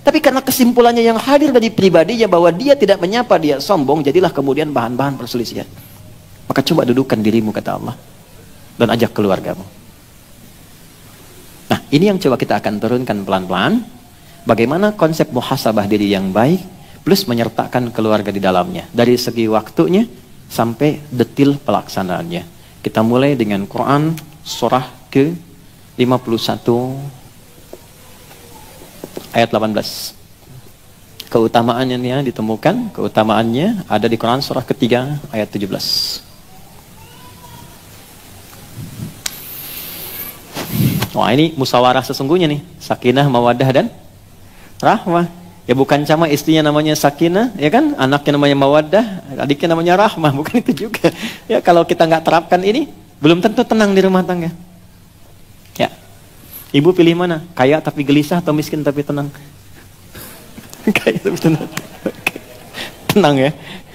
Tapi karena kesimpulannya yang hadir dari pribadinya bahwa dia tidak menyapa, dia sombong, jadilah kemudian bahan-bahan perselisihan. Maka coba dudukkan dirimu, kata Allah, dan ajak keluargamu. Nah, ini yang coba kita akan turunkan pelan-pelan. Bagaimana konsep muhasabah diri yang baik, plus menyertakan keluarga di dalamnya. Dari segi waktunya, sampai detil pelaksanaannya. Kita mulai dengan Quran, surah ke-51 ayat 18. Keutamaannya ditemukan, keutamaannya ada di Quran surah ketiga ayat 17. Wah, ini musyawarah sesungguhnya nih, sakinah, mawaddah dan rahmah. Ya bukan cuma istrinya namanya sakinah, ya kan? Anaknya namanya mawaddah, adiknya namanya rahmah, bukan itu juga. Ya kalau kita nggak terapkan ini, belum tentu tenang di rumah tangga. Ya, ibu pilih mana? Kaya tapi gelisah atau miskin tapi tenang? Kaya tapi tenang. Tenang ya.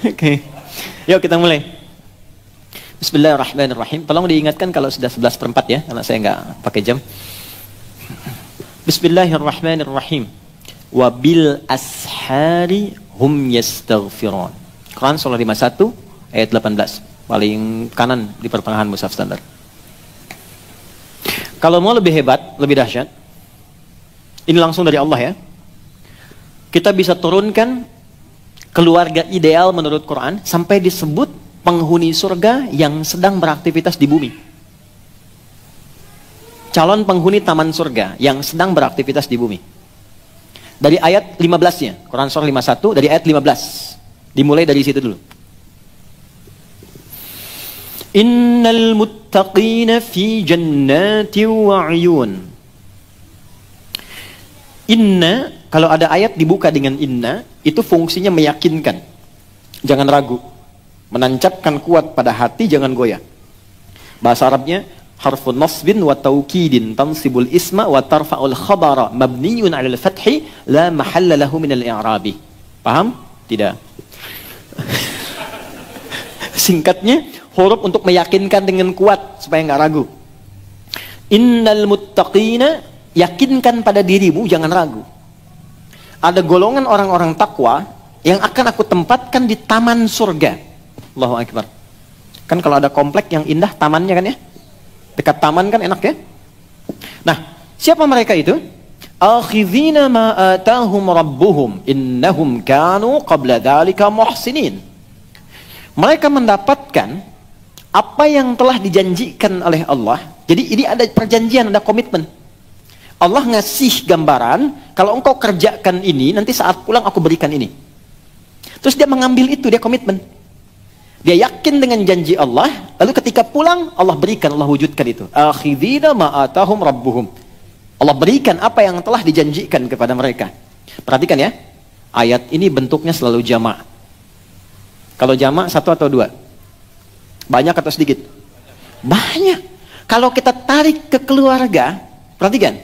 Oke. Yuk kita mulai. Bismillahirrahmanirrahim. Tolong diingatkan kalau sudah 11:04 ya, karena saya nggak pakai jam. Bismillahirrahmanirrahim. Wabil ashari hum yastaghfirun. Quran surah 51 ayat 18. Paling kanan di pertengahan mushaf standar. Kalau mau lebih hebat, lebih dahsyat, ini langsung dari Allah ya. Kita bisa turunkan keluarga ideal menurut Quran sampai disebut penghuni surga yang sedang beraktivitas di bumi. Calon penghuni taman surga yang sedang beraktivitas di bumi. Dari ayat 15-nya, Quran surah 51 dari ayat 15. Dimulai dari situ dulu. Innal muttaqina fi jannati wa 'uyun. Inna, kalau ada ayat dibuka dengan inna, itu fungsinya meyakinkan. Jangan ragu. Menancapkan kuat pada hati, jangan goyah. Bahasa Arabnya harfun nasbin wa taukidin tansibul isma wa tarfa'ul khabara mabniyun 'alal fathi la mahalla lahu minal i'rabi. Paham? Tidak. Singkatnya, huruf untuk meyakinkan dengan kuat supaya nggak ragu. Innal muttaqina, yakinkan pada dirimu, jangan ragu. Ada golongan orang-orang takwa yang akan aku tempatkan di taman surga. Allahu Akbar. Kan kalau ada komplek yang indah tamannya kan ya? Dekat taman kan enak ya? Nah, siapa mereka itu? Akhidhina ma atahum rabbuhum innahum kanu qabla dzalika muhsinin. Mereka mendapatkan apa yang telah dijanjikan oleh Allah. Jadi ini ada perjanjian, ada komitmen. Allah ngasih gambaran, kalau engkau kerjakan ini, nanti saat pulang aku berikan ini. Terus dia mengambil itu, dia komitmen. Dia yakin dengan janji Allah, lalu ketika pulang, Allah berikan, Allah wujudkan itu. Akhidhina ma'atahum rabbuhum. Allah berikan apa yang telah dijanjikan kepada mereka. Perhatikan ya, ayat ini bentuknya selalu jamak. Kalau jamak, satu atau dua? Banyak atau sedikit? Banyak. Kalau kita tarik ke keluarga, perhatikan.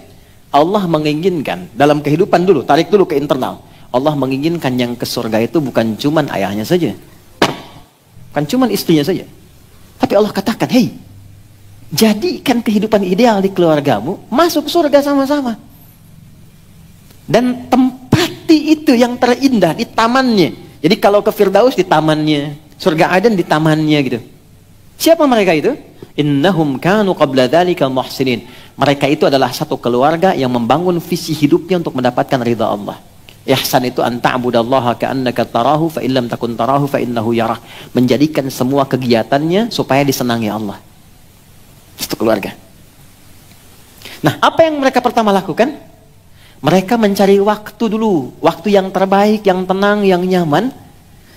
Allah menginginkan dalam kehidupan dulu, tarik dulu ke internal. Allah menginginkan yang ke surga itu bukan cuman ayahnya saja. Bukan cuman istrinya saja. Tapi Allah katakan, hei, jadikan kehidupan ideal di keluargamu, masuk surga sama-sama. Dan tempati itu yang terindah di tamannya. Jadi kalau ke Firdaus di tamannya, surga Aden di tamannya gitu. Siapa mereka itu? Innahum kanu qabla dzalika muhsinin. Mereka itu adalah satu keluarga yang membangun visi hidupnya untuk mendapatkan ridha Allah. Ihsan itu an ta'budallaha ka'annaka tarahu fa illam takun tarahu fa innahu yarah. Menjadikan semua kegiatannya supaya disenangi Allah. Satu keluarga. Nah, apa yang mereka pertama lakukan? Mereka mencari waktu dulu, waktu yang terbaik, yang tenang, yang nyaman,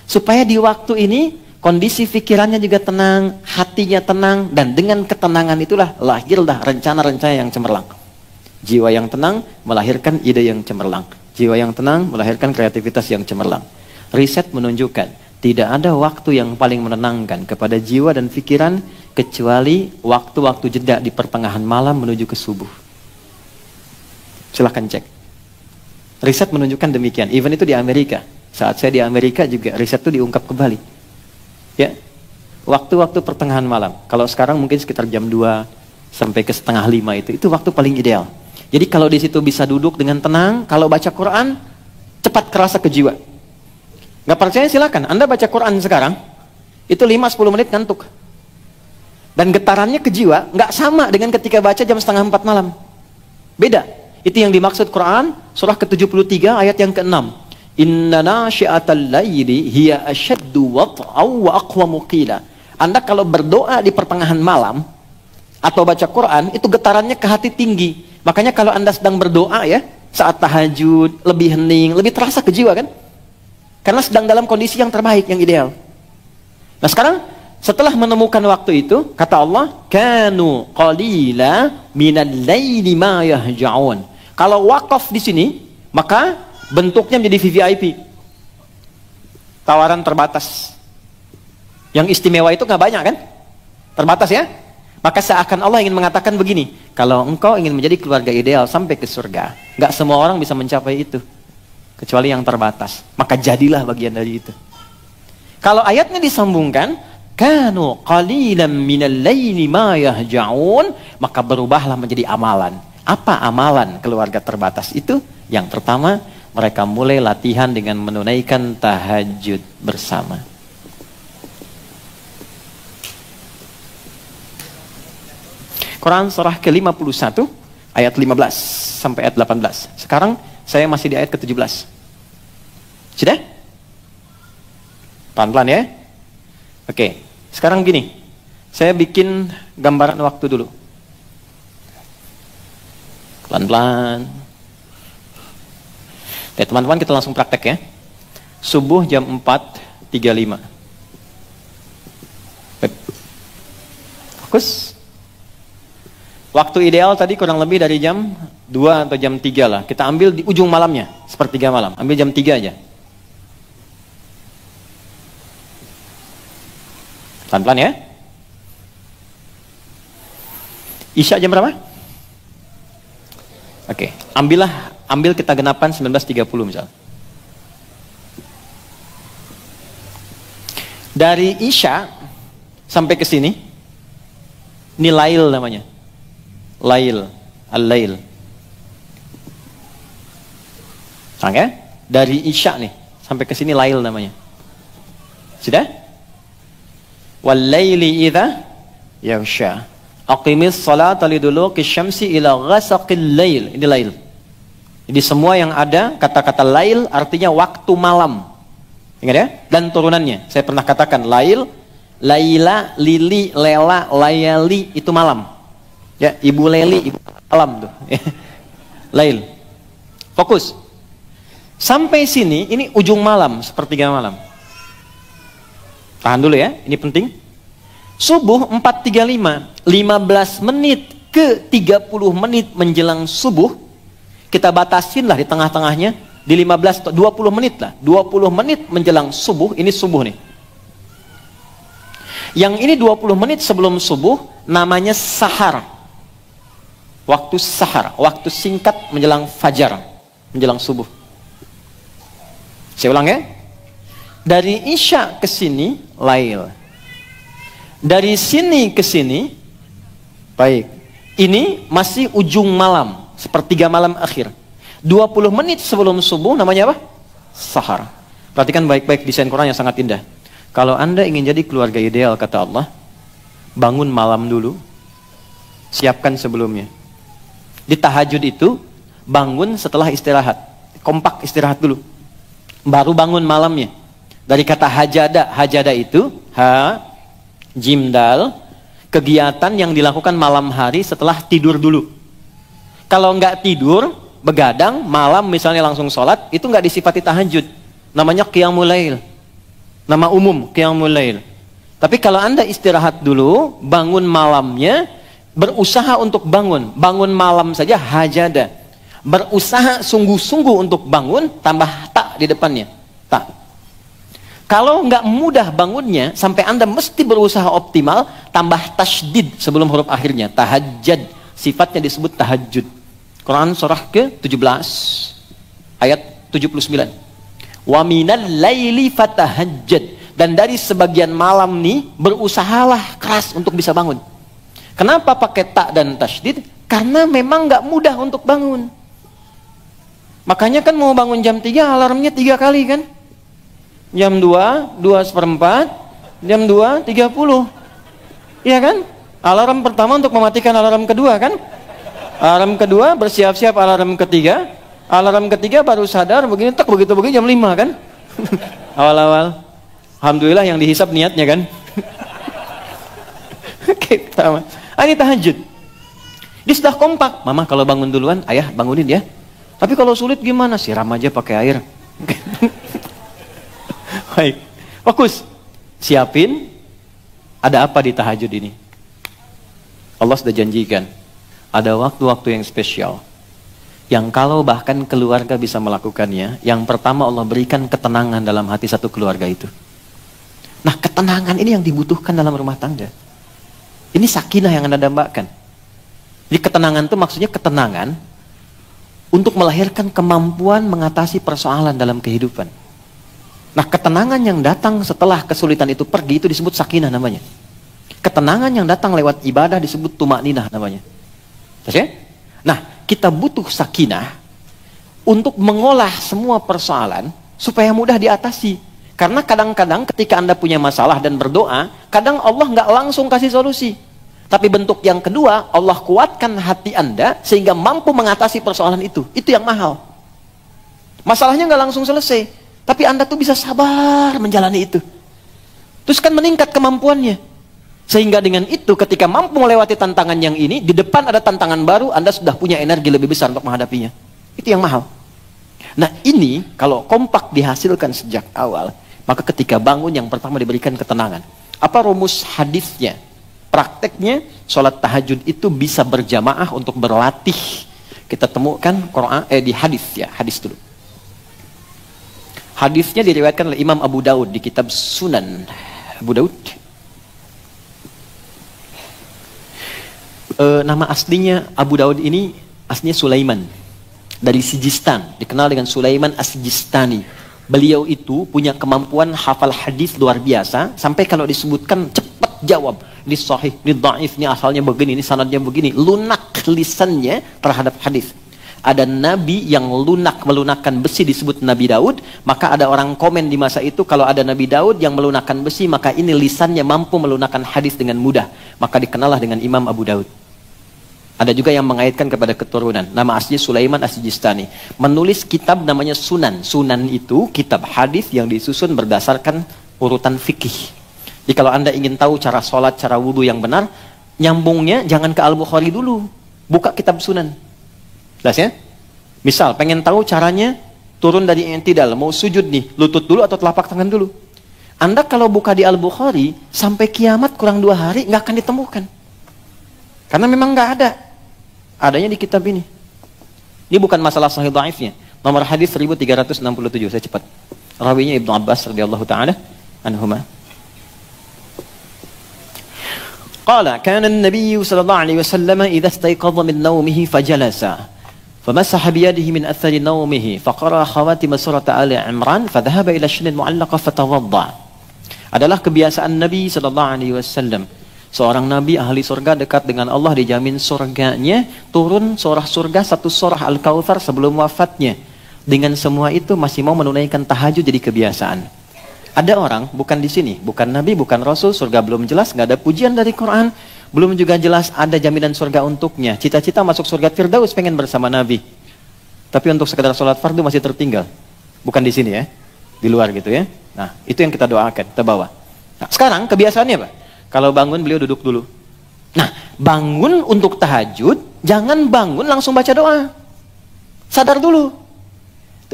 supaya di waktu ini kondisi pikirannya juga tenang, hatinya tenang, dan dengan ketenangan itulah lahirlah rencana-rencana yang cemerlang. Jiwa yang tenang melahirkan ide yang cemerlang. Jiwa yang tenang melahirkan kreativitas yang cemerlang. Riset menunjukkan tidak ada waktu yang paling menenangkan kepada jiwa dan pikiran kecuali waktu-waktu jeda di pertengahan malam menuju ke subuh. Silahkan cek. Riset menunjukkan demikian. Even itu di Amerika. Saat saya di Amerika juga riset itu diungkap kembali. Ya, waktu-waktu pertengahan malam. Kalau sekarang mungkin sekitar jam 2 sampai ke setengah 5 itu waktu paling ideal. Jadi kalau di situ bisa duduk dengan tenang, kalau baca Quran cepat kerasa ke jiwa. Nggak percaya silakan. Anda baca Quran sekarang itu 5-10 menit ngantuk. Dan getarannya ke jiwa nggak sama dengan ketika baca jam setengah 4 malam. Beda. Itu yang dimaksud Quran surah ke-73 ayat yang ke-6. Inna nasyi'atal laili hiya asyaddu wat'aw wa aqwamu qila. Anda kalau berdoa di pertengahan malam atau baca Quran itu getarannya ke hati tinggi. Makanya kalau Anda sedang berdoa ya, saat tahajud lebih hening, lebih terasa ke jiwa kan? Karena sedang dalam kondisi yang terbaik, yang ideal. Nah sekarang, setelah menemukan waktu itu, kata Allah, kanu qalila minal laili ma yahja'un. Kalau wakaf di sini, maka bentuknya menjadi VVIP. Tawaran terbatas. Yang istimewa itu nggak banyak kan? Terbatas ya? Maka seakan Allah ingin mengatakan begini, kalau engkau ingin menjadi keluarga ideal sampai ke surga, nggak semua orang bisa mencapai itu. Kecuali yang terbatas. Maka jadilah bagian dari itu. Kalau ayatnya disambungkan, kanu qalilan minal laili ma yahja'un, maka berubahlah menjadi amalan. Apa amalan keluarga terbatas itu? Yang pertama, mereka mulai latihan dengan menunaikan tahajud bersama. Quran surah ke-51 ayat 15 sampai ayat 18. Sekarang saya masih di ayat ke-17. Sudah? Pelan-pelan ya. Oke, sekarang gini. Saya bikin gambaran waktu dulu. Pelan-pelan. Teman-teman kita langsung praktek ya. Subuh jam 4.35. Fokus. Waktu ideal tadi kurang lebih dari jam 2 atau jam 3 lah. Kita ambil di ujung malamnya, sepertiga malam. Ambil jam 3 aja. Pelan-pelan ya. Isya jam berapa? Oke, ambil kita genapan 19.30 misal. Dari Isya sampai ke sini, ini lail namanya. Lail, al-lail. Oke? Dari Isya nih sampai ke sini lail namanya. Sudah? Wal-laili idza yaghsha. Aqimis salata liduluki syamsi ila ghasaqil lail. Ini lail. Jadi semua yang ada kata-kata lail artinya waktu malam. Ingat ya? Dan turunannya. Saya pernah katakan lail, laila, lili, lela, layali itu malam. Ya, ibu leli, ibu malam tuh. Lail. Fokus. Sampai sini ini ujung malam, sepertiga malam. Tahan dulu ya, ini penting. Subuh 4.35, 15 menit ke 30 menit menjelang subuh, kita batasin lah di tengah-tengahnya, di 15, 20 menit lah, 20 menit menjelang subuh, ini subuh nih. Yang ini 20 menit sebelum subuh, namanya sahar. Waktu sahar, waktu singkat menjelang fajar, menjelang subuh. Saya ulang ya. Dari Isya ke sini, lail. Dari sini ke sini, baik. Ini masih ujung malam, sepertiga malam akhir. 20 menit sebelum subuh namanya apa? Sahar. Perhatikan baik-baik desain Quran yang sangat indah. Kalau Anda ingin jadi keluarga ideal, kata Allah, bangun malam dulu, siapkan sebelumnya. Di tahajud itu, bangun setelah istirahat. Kompak istirahat dulu. Baru bangun malamnya. Dari kata hajada. Hajada itu, jim dal, kegiatan yang dilakukan malam hari setelah tidur dulu. Kalau nggak tidur, begadang, malam misalnya langsung sholat, itu nggak disifati tahajud. Namanya qiyamul lail. Nama umum, qiyamul lail. Tapi kalau Anda istirahat dulu, bangun malamnya, berusaha untuk bangun. Bangun malam saja hajada. Berusaha sungguh-sungguh untuk bangun, tambah tak di depannya. Tak. Kalau nggak mudah bangunnya, sampai Anda mesti berusaha optimal, tambah tasydid sebelum huruf akhirnya. Tahajjud. Sifatnya disebut tahajud. Quran surah ke-17 ayat 79. Wa minal laili fatahajjad. Dan dari sebagian malam nih, berusahalah keras untuk bisa bangun. Kenapa pakai tak dan tasydid? Karena memang nggak mudah untuk bangun. Makanya kan mau bangun jam 3, alarmnya 3 kali kan? Jam 2, 2:04, jam 2:30. Iya kan? Alarm pertama untuk mematikan alarm kedua kan? Alarm kedua bersiap-siap alarm ketiga. Alarm ketiga baru sadar begini, tak begitu jam 5 kan? Awal-awal. Alhamdulillah yang dihisap niatnya kan? Oke, pertama. Ini tahajud. Dia sudah kompak. Mama kalau bangun duluan, ayah bangunin ya. Tapi kalau sulit gimana? Siram aja pakai air. Baik, fokus. Siapin, ada apa di tahajud ini? Allah sudah janjikan, ada waktu-waktu yang spesial. Yang kalau bahkan keluarga bisa melakukannya, yang pertama Allah berikan ketenangan dalam hati satu keluarga itu. Nah, ketenangan ini yang dibutuhkan dalam rumah tangga. Ini sakinah yang Anda dambakan. Jadi ketenangan itu maksudnya ketenangan untuk melahirkan kemampuan mengatasi persoalan dalam kehidupan. Nah, ketenangan yang datang setelah kesulitan itu pergi itu disebut sakinah namanya. Ketenangan yang datang lewat ibadah disebut tumakninah namanya. Oke? Nah, kita butuh sakinah untuk mengolah semua persoalan supaya mudah diatasi. Karena kadang-kadang ketika Anda punya masalah dan berdoa, kadang Allah nggak langsung kasih solusi. Tapi bentuk yang kedua, Allah kuatkan hati Anda sehingga mampu mengatasi persoalan itu. Itu yang mahal. Masalahnya nggak langsung selesai, tapi Anda tuh bisa sabar menjalani itu. Terus kan meningkat kemampuannya. Sehingga dengan itu ketika mampu melewati tantangan yang ini, di depan ada tantangan baru, Anda sudah punya energi lebih besar untuk menghadapinya. Itu yang mahal. Nah, ini kalau kompak dihasilkan sejak awal, maka ketika bangun yang pertama diberikan ketenangan. Apa rumus hadisnya? Prakteknya, sholat tahajud itu bisa berjamaah untuk berlatih. Kita temukan Quran di hadis ya, hadis dulu. Hadisnya diriwayatkan oleh Imam Abu Daud di kitab Sunan Abu Daud. Nama aslinya Abu Daud ini aslinya Sulaiman dari Sijistan, dikenal dengan Sulaiman As-Sijistani. Beliau itu punya kemampuan hafal hadis luar biasa, sampai kalau disebutkan cepat jawab. Ini sahih, ini dhaif, ini asalnya begini, ini sanadnya begini. Lunak lisannya terhadap hadis. Ada nabi yang melunakkan besi disebut Nabi Daud, maka ada orang komen di masa itu kalau ada Nabi Daud yang melunakkan besi, maka ini lisannya mampu melunakkan hadis dengan mudah. Maka dikenallah dengan Imam Abu Daud. Ada juga yang mengaitkan kepada keturunan. Nama aslinya Sulaiman As-Sijistani. Menulis kitab namanya Sunan. Sunan itu kitab hadis yang disusun berdasarkan urutan fikih. Jadi kalau Anda ingin tahu cara sholat, cara wudhu yang benar, nyambungnya jangan ke Al-Bukhari dulu. Buka kitab Sunan. Jelas ya? Misal, pengen tahu caranya turun dari i'tidal, mau sujud nih, lutut dulu atau telapak tangan dulu. Anda kalau buka di Al-Bukhari, sampai kiamat kurang 2 hari, nggak akan ditemukan. Karena memang nggak ada. Adanya di kitab ini. Ini bukan masalah sahih dhaifnya. Nomor hadis 1367, saya cepat. Rawinya Ibnu Abbas radhiyallahu taala anhuma. Qala kana an-nabiy sallallahu alaihi wasallam idza istayqadha min nawmihi fajalasa famasaha bi yadihi min athari nawmihi faqara khawatim surat Ali Imran fadhahaba ila shinn mu'allaqa fatawadda. Adalah kebiasaan Nabi sallallahu alaihi wasallam. Seorang nabi ahli surga dekat dengan Allah dijamin surganya, turun surah surga satu surah Al-Kautsar sebelum wafatnya. Dengan semua itu masih mau menunaikan tahajud jadi kebiasaan. Ada orang, bukan di sini, bukan nabi, bukan rasul, surga belum jelas, nggak ada pujian dari Quran, belum juga jelas ada jaminan surga untuknya. Cita-cita masuk surga Firdaus pengen bersama nabi. Tapi untuk sekedar sholat fardu masih tertinggal. Bukan di sini ya, di luar gitu ya. Nah, itu yang kita doakan, kita bawa. Nah, sekarang kebiasaannya apa? Kalau bangun beliau duduk dulu. Nah, bangun untuk tahajud, jangan bangun langsung baca doa. Sadar dulu.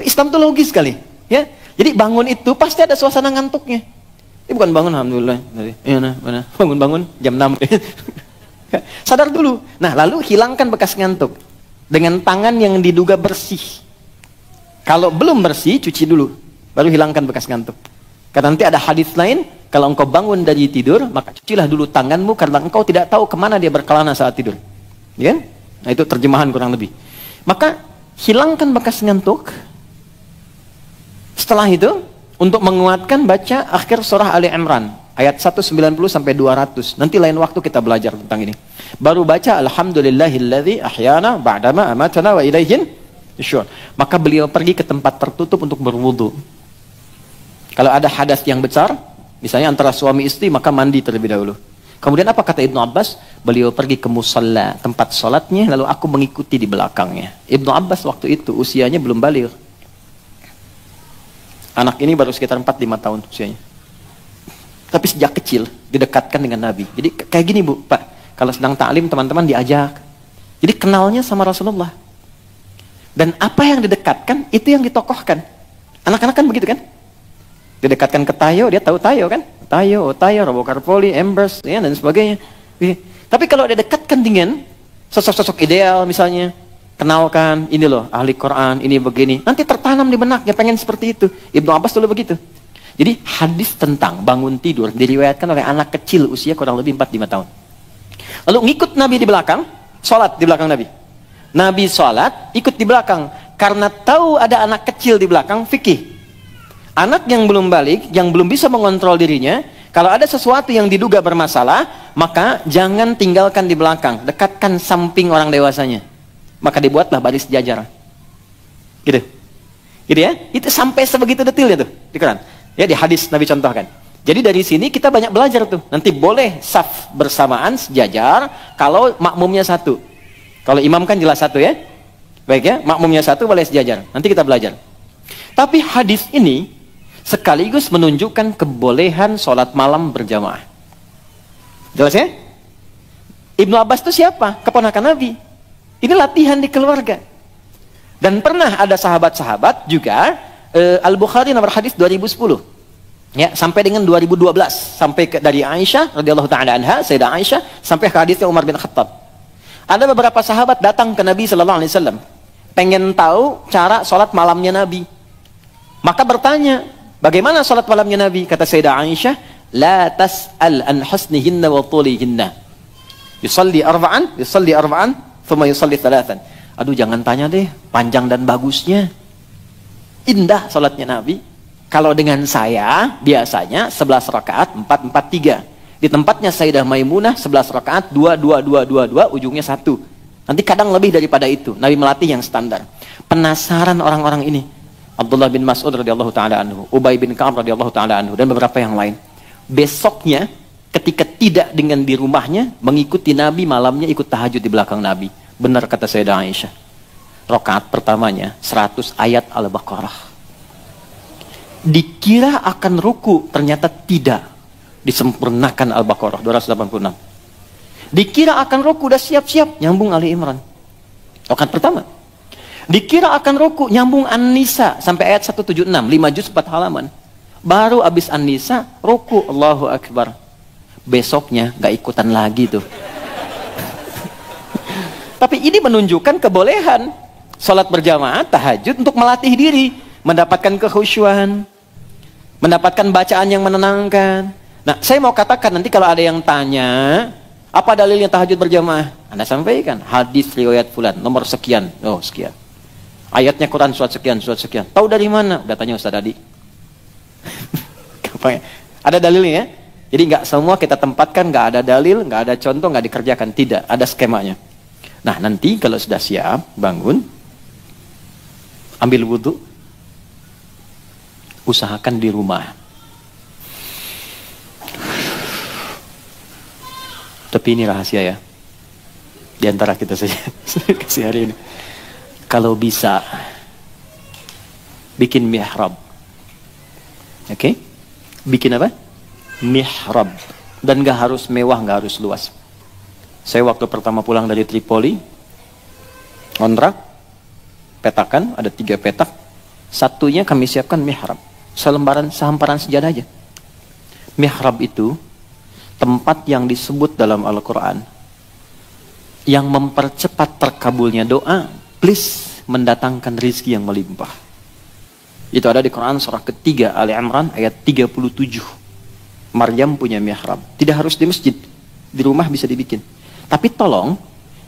Islam itu logis sekali, ya. Jadi bangun itu pasti ada suasana ngantuknya. Ini bukan bangun alhamdulillah. Ya, mana? Bangun jam 6. Sadar dulu. Nah, lalu hilangkan bekas ngantuk dengan tangan yang diduga bersih. Kalau belum bersih, cuci dulu, baru hilangkan bekas ngantuk. Karena nanti ada hadis lain, kalau engkau bangun dari tidur, maka cucilah dulu tanganmu karena engkau tidak tahu kemana dia berkelana saat tidur. Ya? Nah, itu terjemahan kurang lebih. Maka hilangkan bekas ngantuk. Setelah itu, untuk menguatkan baca akhir surah Ali Imran ayat 190 sampai 200. Nanti lain waktu kita belajar tentang ini. Baru baca alhamdulillahilladzi ahyana ba'dama amatana wa ilaihin nusyur. Maka beliau pergi ke tempat tertutup untuk berwudu. Kalau ada hadas yang besar, misalnya antara suami istri, maka mandi terlebih dahulu. Kemudian apa kata Ibnu Abbas? Beliau pergi ke musalla, tempat sholatnya, lalu aku mengikuti di belakangnya. Ibnu Abbas waktu itu usianya belum baligh. Anak ini baru sekitar 4-5 tahun usianya. Tapi sejak kecil didekatkan dengan Nabi. Jadi kayak gini Bu, Pak. Kalau sedang ta'lim teman-teman diajak. Jadi kenalnya sama Rasulullah. Dan apa yang didekatkan, itu yang ditokohkan. Anak-anak kan begitu kan? Didekatkan ke Tayo, dia tahu Tayo kan? Tayo, Robo Karpoli, Embers, ya, dan sebagainya. Tapi kalau dia dekatkan dengan sosok-sosok ideal misalnya, kenalkan, ini loh ahli Quran, ini begini, nanti tertanam di benaknya pengen seperti itu. Ibnu Abbas dulu begitu. Jadi hadis tentang bangun tidur diriwayatkan oleh anak kecil usia kurang lebih 4-5 tahun. Lalu ngikut Nabi di belakang, sholat di belakang Nabi. Nabi sholat, ikut di belakang. Karena tahu ada anak kecil di belakang, fikih. Anak yang belum balik, yang belum bisa mengontrol dirinya, kalau ada sesuatu yang diduga bermasalah, maka jangan tinggalkan di belakang, dekatkan samping orang dewasanya. Maka dibuatlah baris jajar. Gitu. Gitu ya? Itu sampai sebegitu detailnya tuh di Quran. Ya, di hadis Nabi contohkan. Jadi dari sini kita banyak belajar tuh. Nanti boleh saf bersamaan sejajar kalau makmumnya satu. Kalau imam kan jelas satu ya. Baik ya, makmumnya satu boleh sejajar. Nanti kita belajar. Tapi hadis ini sekaligus menunjukkan kebolehan sholat malam berjamaah. Jelas ya? Ibnu Abbas itu siapa? Keponakan Nabi. Ini latihan di keluarga. Dan pernah ada sahabat-sahabat juga, Al-Bukhari nomor hadis 2010. Ya, sampai dengan 2012, sampai dari Aisyah radhiyallahu taala anha, Sayyidah Aisyah, sampai ke hadisnya Umar bin Khattab. Ada beberapa sahabat datang ke Nabi sallallahu alaihi wasallam, pengen tahu cara sholat malamnya Nabi. Maka bertanya, bagaimana sholat malamnya Nabi? Kata Sayyidah Aisyah, la tas'al an husnihinna wa tulihinna. Yusalli arba'an, thumma yusalli thalathan. Aduh, jangan tanya deh panjang dan bagusnya. Indah sholatnya Nabi. Kalau dengan saya biasanya 11 rakaat 4-4-3. Di tempatnya Sayyidah Maimunah 11 rakaat 2-2-2-2-2, ujungnya 1. Nanti kadang lebih daripada itu. Nabi melatih yang standar. Penasaran orang-orang ini. Abdullah bin Mas'ud radhiyallahu taala anhu, Ubay bin Ka'ab radhiyallahu taala anhu, dan beberapa yang lain. Besoknya ketika tidak dengan di rumahnya, mengikuti Nabi malamnya, ikut tahajud di belakang Nabi. Benar kata Sayyidah Aisyah. Rakaat pertamanya 100 ayat Al-Baqarah. Dikira akan ruku, ternyata tidak. Disempurnakan Al-Baqarah 286. Dikira akan ruku, udah siap-siap nyambung Ali Imran. Rakaat pertama. Dikira akan ruku, nyambung An-Nisa sampai ayat 176, 5 juz 4 halaman. Baru habis An-Nisa, ruku, Allahu Akbar. Besoknya gak ikutan lagi tuh. Tapi ini menunjukkan kebolehan sholat berjamaah, tahajud untuk melatih diri, mendapatkan kekhusyuan, mendapatkan bacaan yang menenangkan. Nah, saya mau katakan nanti kalau ada yang tanya, apa dalilnya tahajud berjamaah? Anda sampaikan, hadis riwayat fulan, nomor sekian, oh sekian. Ayatnya Quran surat sekian, surat sekian. Tahu dari mana? Udah tanya Ustaz Adi. Ada dalilnya ya? Jadi nggak semua kita tempatkan, nggak ada dalil, nggak ada contoh, nggak dikerjakan. Tidak, ada skemanya. Nah, nanti kalau sudah siap, bangun, ambil wudhu, usahakan di rumah. Tapi ini rahasia ya, di antara kita saja. Kasih hari ini. Kalau bisa, bikin mihrab. Oke? Bikin apa? Mihrab. Dan gak harus mewah, gak harus luas. Saya waktu pertama pulang dari Tripoli, kontrak, petakan, ada 3 petak. Satunya kami siapkan mihrab. Sehamparan sejadah aja. Mihrab itu tempat yang disebut dalam Al-Quran yang mempercepat terkabulnya doa, please mendatangkan rizki yang melimpah. Itu ada di Quran surah ketiga Ali Imran ayat 37. Maryam punya mihrab. Tidak harus di masjid, di rumah bisa dibikin. Tapi tolong,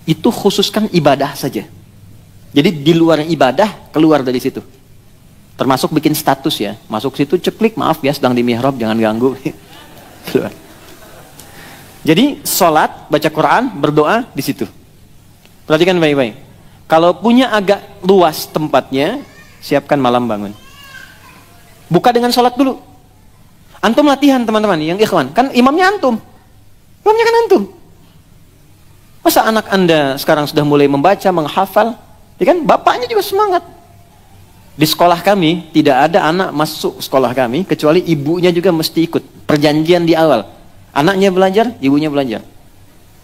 itu khususkan ibadah saja. Jadi di luar ibadah, keluar dari situ. Termasuk bikin status ya. Masuk situ ceklik, maaf ya sedang di mihrab, jangan ganggu. Keluar. Jadi sholat, baca Quran, berdoa di situ. Perhatikan baik-baik. Kalau punya agak luas tempatnya, siapkan malam bangun. Buka dengan sholat dulu. Antum latihan teman-teman, yang ikhwan. Kan imamnya antum. Imamnya kan antum. Masa anak anda sekarang sudah mulai membaca, menghafal? Ya kan, bapaknya juga semangat. Di sekolah kami, tidak ada anak masuk sekolah kami, kecuali ibunya juga mesti ikut. Perjanjian di awal. Anaknya belajar, ibunya belajar.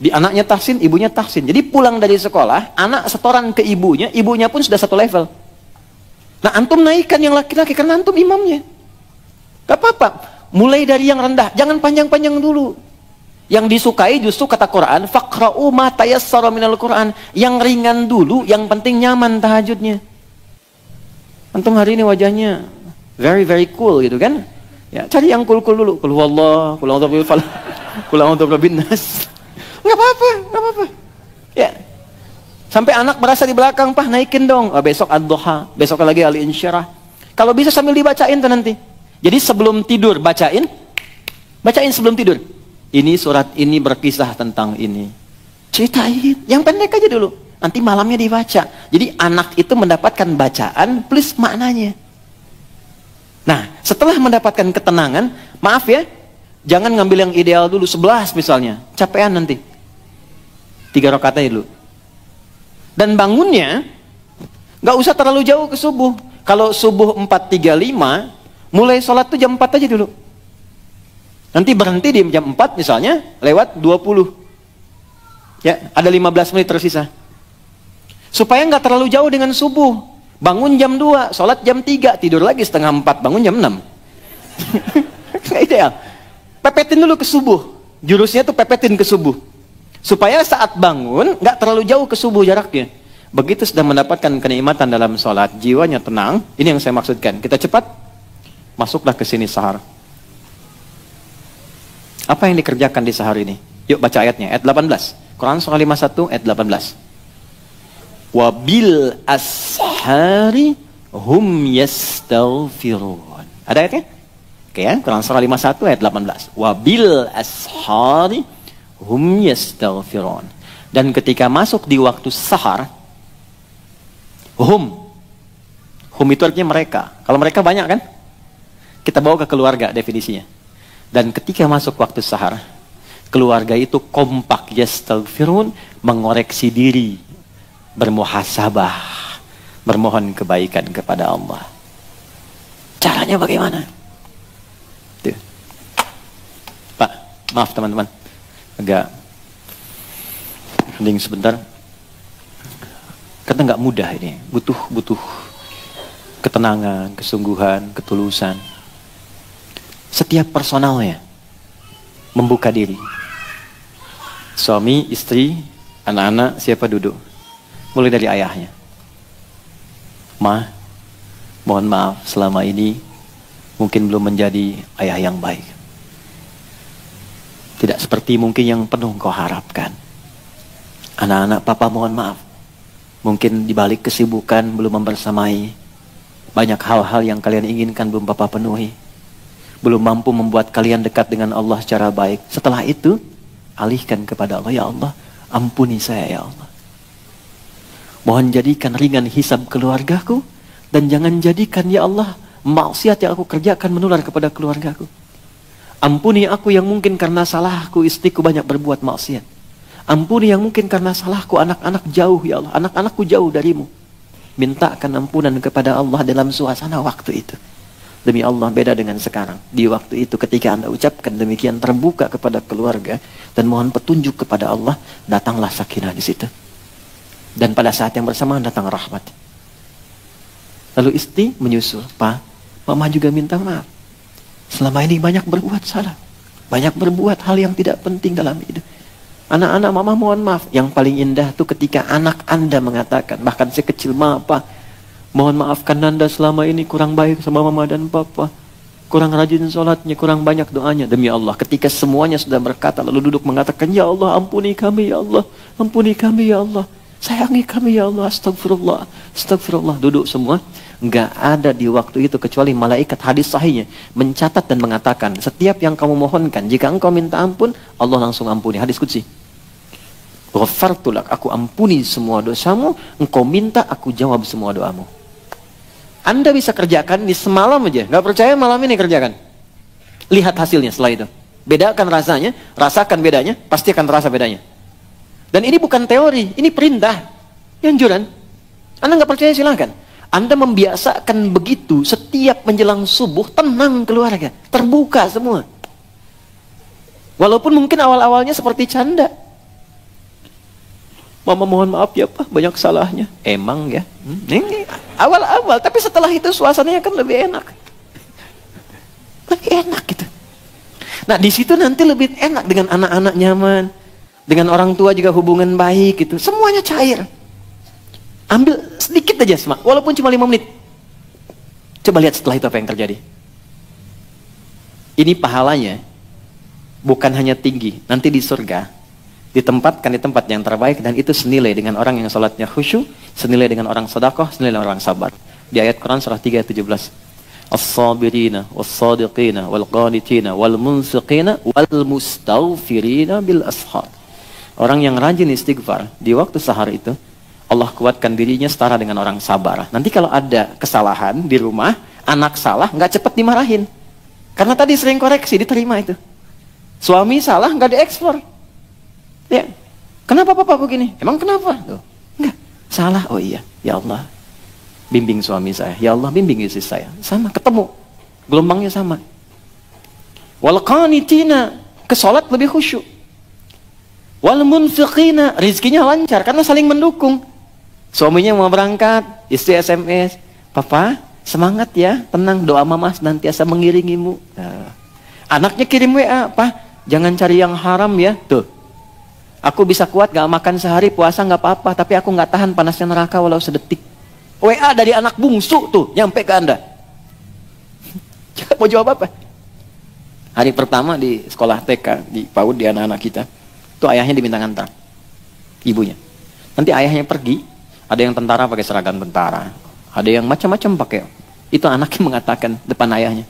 Di anaknya tahsin, ibunya tahsin. Jadi pulang dari sekolah, anak setoran ke ibunya, ibunya pun sudah satu level. Nah, antum naikkan yang laki-laki, karena antum imamnya. Gak apa-apa. Mulai dari yang rendah, jangan panjang-panjang dulu. Yang disukai justru kata Quran, faqra'u ma tayassara minal Quran. Yang ringan dulu, yang penting nyaman tahajudnya. Antum hari ini wajahnya very very cool gitu kan? Ya, cari yang cool-cool dulu. Qul huwallah, qul a'udzu birabbil falaq, qul a'udzu birabbin nas. Enggak apa-apa, enggak apa-apa. Ya. Sampai anak berasa di belakang, "Pah, naikin dong." Oh, besok ad-duha, besok lagi al-insyirah. Kalau bisa sambil dibacain tuh nanti. Jadi sebelum tidur bacain sebelum tidur. Ini surat ini berkisah tentang ini. Ceritain, yang pendek aja dulu. Nanti malamnya dibaca. Jadi anak itu mendapatkan bacaan plus maknanya. Nah, setelah mendapatkan ketenangan, maaf ya, jangan ngambil yang ideal dulu, 11 misalnya. Capean nanti. 3 rakaat aja dulu. Dan bangunnya nggak usah terlalu jauh ke subuh. Kalau subuh 4.35, mulai sholat tuh jam 4 aja dulu. Nanti berhenti di jam 4 misalnya, lewat 20. Ya, ada 15 menit tersisa. Supaya nggak terlalu jauh dengan subuh. Bangun jam 2, sholat jam 3, tidur lagi setengah 4, bangun jam 6. Nggak ideal. Pepetin dulu ke subuh. Jurusnya tuh pepetin ke subuh. Supaya saat bangun, nggak terlalu jauh ke subuh jaraknya. Begitu sudah mendapatkan kenikmatan dalam sholat, jiwanya tenang. Ini yang saya maksudkan. Kita cepat, masuklah ke sini sahar. Apa yang dikerjakan di sahar ini? Yuk baca ayatnya, ayat 18. Quran surah 51, ayat 18. Wabil ashari hum yastaghfirun. Ada ayatnya? Oke ya, Quran surah 51, ayat 18. Wabil ashari hum yastaghfirun. Dan ketika masuk di waktu sahar, hum itu artinya mereka. Kalau mereka banyak kan? Kita bawa ke keluarga definisinya. Dan ketika masuk waktu sahar, keluarga itu kompak yastaghfirun, mengoreksi diri, bermuhasabah, bermohon kebaikan kepada Allah. Caranya bagaimana? Tuh. Pak, maaf teman-teman, agak hening sebentar. Karena nggak mudah ini, butuh ketenangan, kesungguhan, ketulusan. Setiap personalnya membuka diri. Suami, istri, anak-anak, siapa duduk? Mulai dari ayahnya. Ma, mohon maaf selama ini mungkin belum menjadi ayah yang baik. Tidak seperti mungkin yang penuh kau harapkan. Anak-anak, papa mohon maaf. Mungkin dibalik kesibukan belum membersamai. Banyak hal-hal yang kalian inginkan belum papa penuhi. Belum mampu membuat kalian dekat dengan Allah secara baik. Setelah itu, alihkan kepada Allah. Ya Allah, ampuni saya ya Allah. Mohon jadikan ringan hisab keluargaku. Dan jangan jadikan ya Allah, maksiat yang aku kerjakan menular kepada keluargaku. Ampuni aku yang mungkin karena salahku istriku banyak berbuat maksiat. Ampuni yang mungkin karena salahku anak-anak jauh ya Allah. Anak-anakku jauh darimu. Mintakan ampunan kepada Allah dalam suasana waktu itu. Demi Allah beda dengan sekarang. Di waktu itu ketika Anda ucapkan demikian terbuka kepada keluarga dan mohon petunjuk kepada Allah, datanglah sakinah di situ. Dan pada saat yang bersamaan datang rahmat. Lalu istri menyusul, "Pak, mama juga minta maaf. Selama ini banyak berbuat salah. Banyak berbuat hal yang tidak penting dalam hidup. Anak-anak mama mohon maaf." Yang paling indah tuh ketika anak Anda mengatakan, bahkan si kecil, "Ma, Pak, mohon maafkan Nanda selama ini kurang baik sama mama dan papa. Kurang rajin sholatnya, kurang banyak doanya." Demi Allah, ketika semuanya sudah berkata, lalu duduk mengatakan, "Ya Allah, ampuni kami ya Allah. Ampuni kami ya Allah. Sayangi kami ya Allah. Astagfirullah. Astagfirullah." Duduk semua. Enggak ada di waktu itu kecuali malaikat, hadis sahihnya mencatat dan mengatakan, setiap yang kamu mohonkan, jika engkau minta ampun, Allah langsung ampuni. Hadis qudsi. Ghafartulak, aku ampuni semua dosamu, engkau minta, aku jawab semua doamu. Anda bisa kerjakan di semalam aja. Nggak percaya malam ini kerjakan. Lihat hasilnya setelah itu. Bedakan rasanya, rasakan bedanya, pasti akan terasa bedanya. Dan ini bukan teori, ini perintah. Anjuran. Anda nggak percaya silakan. Anda membiasakan begitu setiap menjelang subuh, tenang keluarga, terbuka semua. Walaupun mungkin awal-awalnya seperti canda. "Mama mohon maaf ya Pak, banyak salahnya." Emang ya? Ini awal-awal, tapi setelah itu suasananya kan lebih enak. Lebih enak gitu. Nah di situ nanti lebih enak, dengan anak-anak nyaman, dengan orang tua juga hubungan baik gitu, semuanya cair. Ambil sedikit aja semak, walaupun cuma 5 menit. Coba lihat setelah itu apa yang terjadi. Ini pahalanya bukan hanya tinggi, nanti di surga ditempatkan di tempat yang terbaik, dan itu senilai dengan orang yang sholatnya khusyuk, senilai dengan orang sedekah, senilai dengan orang sabar. Di ayat Quran surah 3 ayat 17. As-sabirina was-sadiqina wal-qanitina wal-munfiqina wal-mustaghfirina bil ashar. Orang yang rajin istighfar di waktu sahar itu, Allah kuatkan dirinya setara dengan orang sabar. Nanti kalau ada kesalahan di rumah, anak salah, nggak cepat dimarahin. Karena tadi sering koreksi, diterima itu. Suami salah, nggak diekspor. Ya, kenapa papa begini? Emang kenapa? Tuh, enggak, salah. Oh iya, ya Allah, bimbing suami saya. Ya Allah, bimbing istri saya. Sama, ketemu. Gelombangnya sama. Wal qanitina, ke salat lebih khusyuk. Wal munfiqina, rizkinya lancar karena saling mendukung. Suaminya mau berangkat, istri SMS, papa semangat ya, tenang, doa mama senantiasa mengiringimu. Nah, anaknya kirim WA, pak jangan cari yang haram ya. Tuh, aku bisa kuat gak makan sehari, puasa gak apa-apa, tapi aku gak tahan panasnya neraka walau sedetik. WA dari anak bungsu tuh nyampe ke anda. Mau jawab apa? Hari pertama di sekolah TK, di PAUD, di anak-anak kita, tuh ayahnya diminta ngantar, ibunya. Nanti ayahnya pergi, ada yang tentara pakai seragam tentara, ada yang macam-macam pakai. Itu anaknya mengatakan depan ayahnya,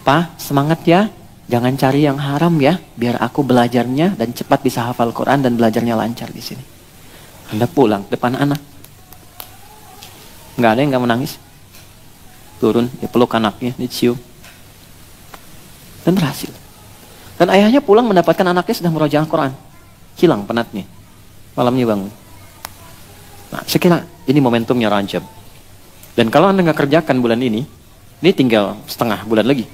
"Pak, semangat ya, jangan cari yang haram ya, biar aku belajarnya dan cepat bisa hafal Quran dan belajarnya lancar di sini." Anda pulang depan anak, nggak ada yang nggak menangis. Turun, dipeluk anaknya, dicium, dan berhasil. Dan ayahnya pulang mendapatkan anaknya sudah murojaah Quran, hilang penatnya, malamnya bangun. Nah, saya kira ini momentumnya Rajab. Dan kalau Anda nggak kerjakan bulan ini tinggal setengah bulan lagi.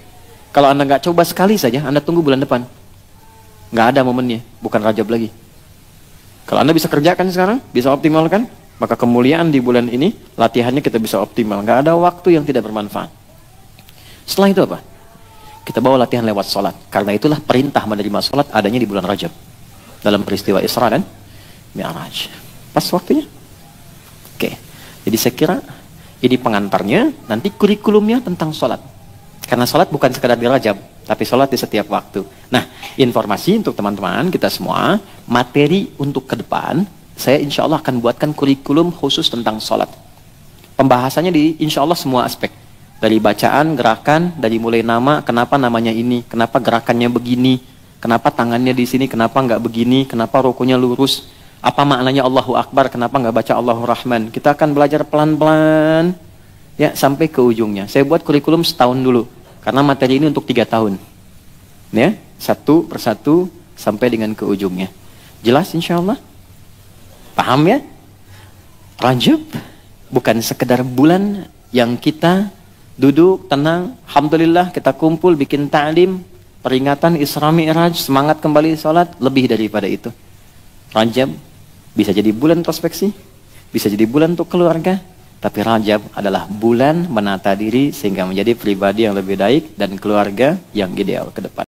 Kalau Anda nggak coba sekali saja, Anda tunggu bulan depan. Nggak ada momennya, bukan Rajab lagi. Kalau Anda bisa kerjakan sekarang, bisa optimalkan, maka kemuliaan di bulan ini, latihannya kita bisa optimal. Nggak ada waktu yang tidak bermanfaat. Setelah itu apa? Kita bawa latihan lewat sholat. Karena itulah perintah menerima sholat adanya di bulan Rajab. Dalam peristiwa Isra dan Mi'raj. Pas waktunya. Oke, jadi saya kira ini pengantarnya, nanti kurikulumnya tentang sholat. Karena sholat bukan sekadar di Rajab, tapi sholat di setiap waktu. Nah, informasi untuk teman-teman kita semua, materi untuk ke depan, saya insya Allah akan buatkan kurikulum khusus tentang sholat. Pembahasannya di insya Allah semua aspek. Dari bacaan, gerakan, dari mulai nama, kenapa namanya ini, kenapa gerakannya begini, kenapa tangannya di sini, kenapa nggak begini, kenapa rukunya lurus, apa maknanya Allahu Akbar, kenapa nggak baca Allahu Rahman. Kita akan belajar pelan-pelan ya sampai ke ujungnya. Saya buat kurikulum setahun dulu karena materi ini untuk 3 tahun ya, satu persatu sampai dengan ke ujungnya. Jelas insya Allah? Paham ya? Rajab bukan sekedar bulan yang kita duduk tenang, alhamdulillah kita kumpul bikin ta'lim, peringatan Isra Mi'raj, semangat kembali sholat. Lebih daripada itu, Rajab bisa jadi bulan introspeksi, bisa jadi bulan untuk keluarga, tapi Rajab adalah bulan menata diri sehingga menjadi pribadi yang lebih baik dan keluarga yang ideal ke depan.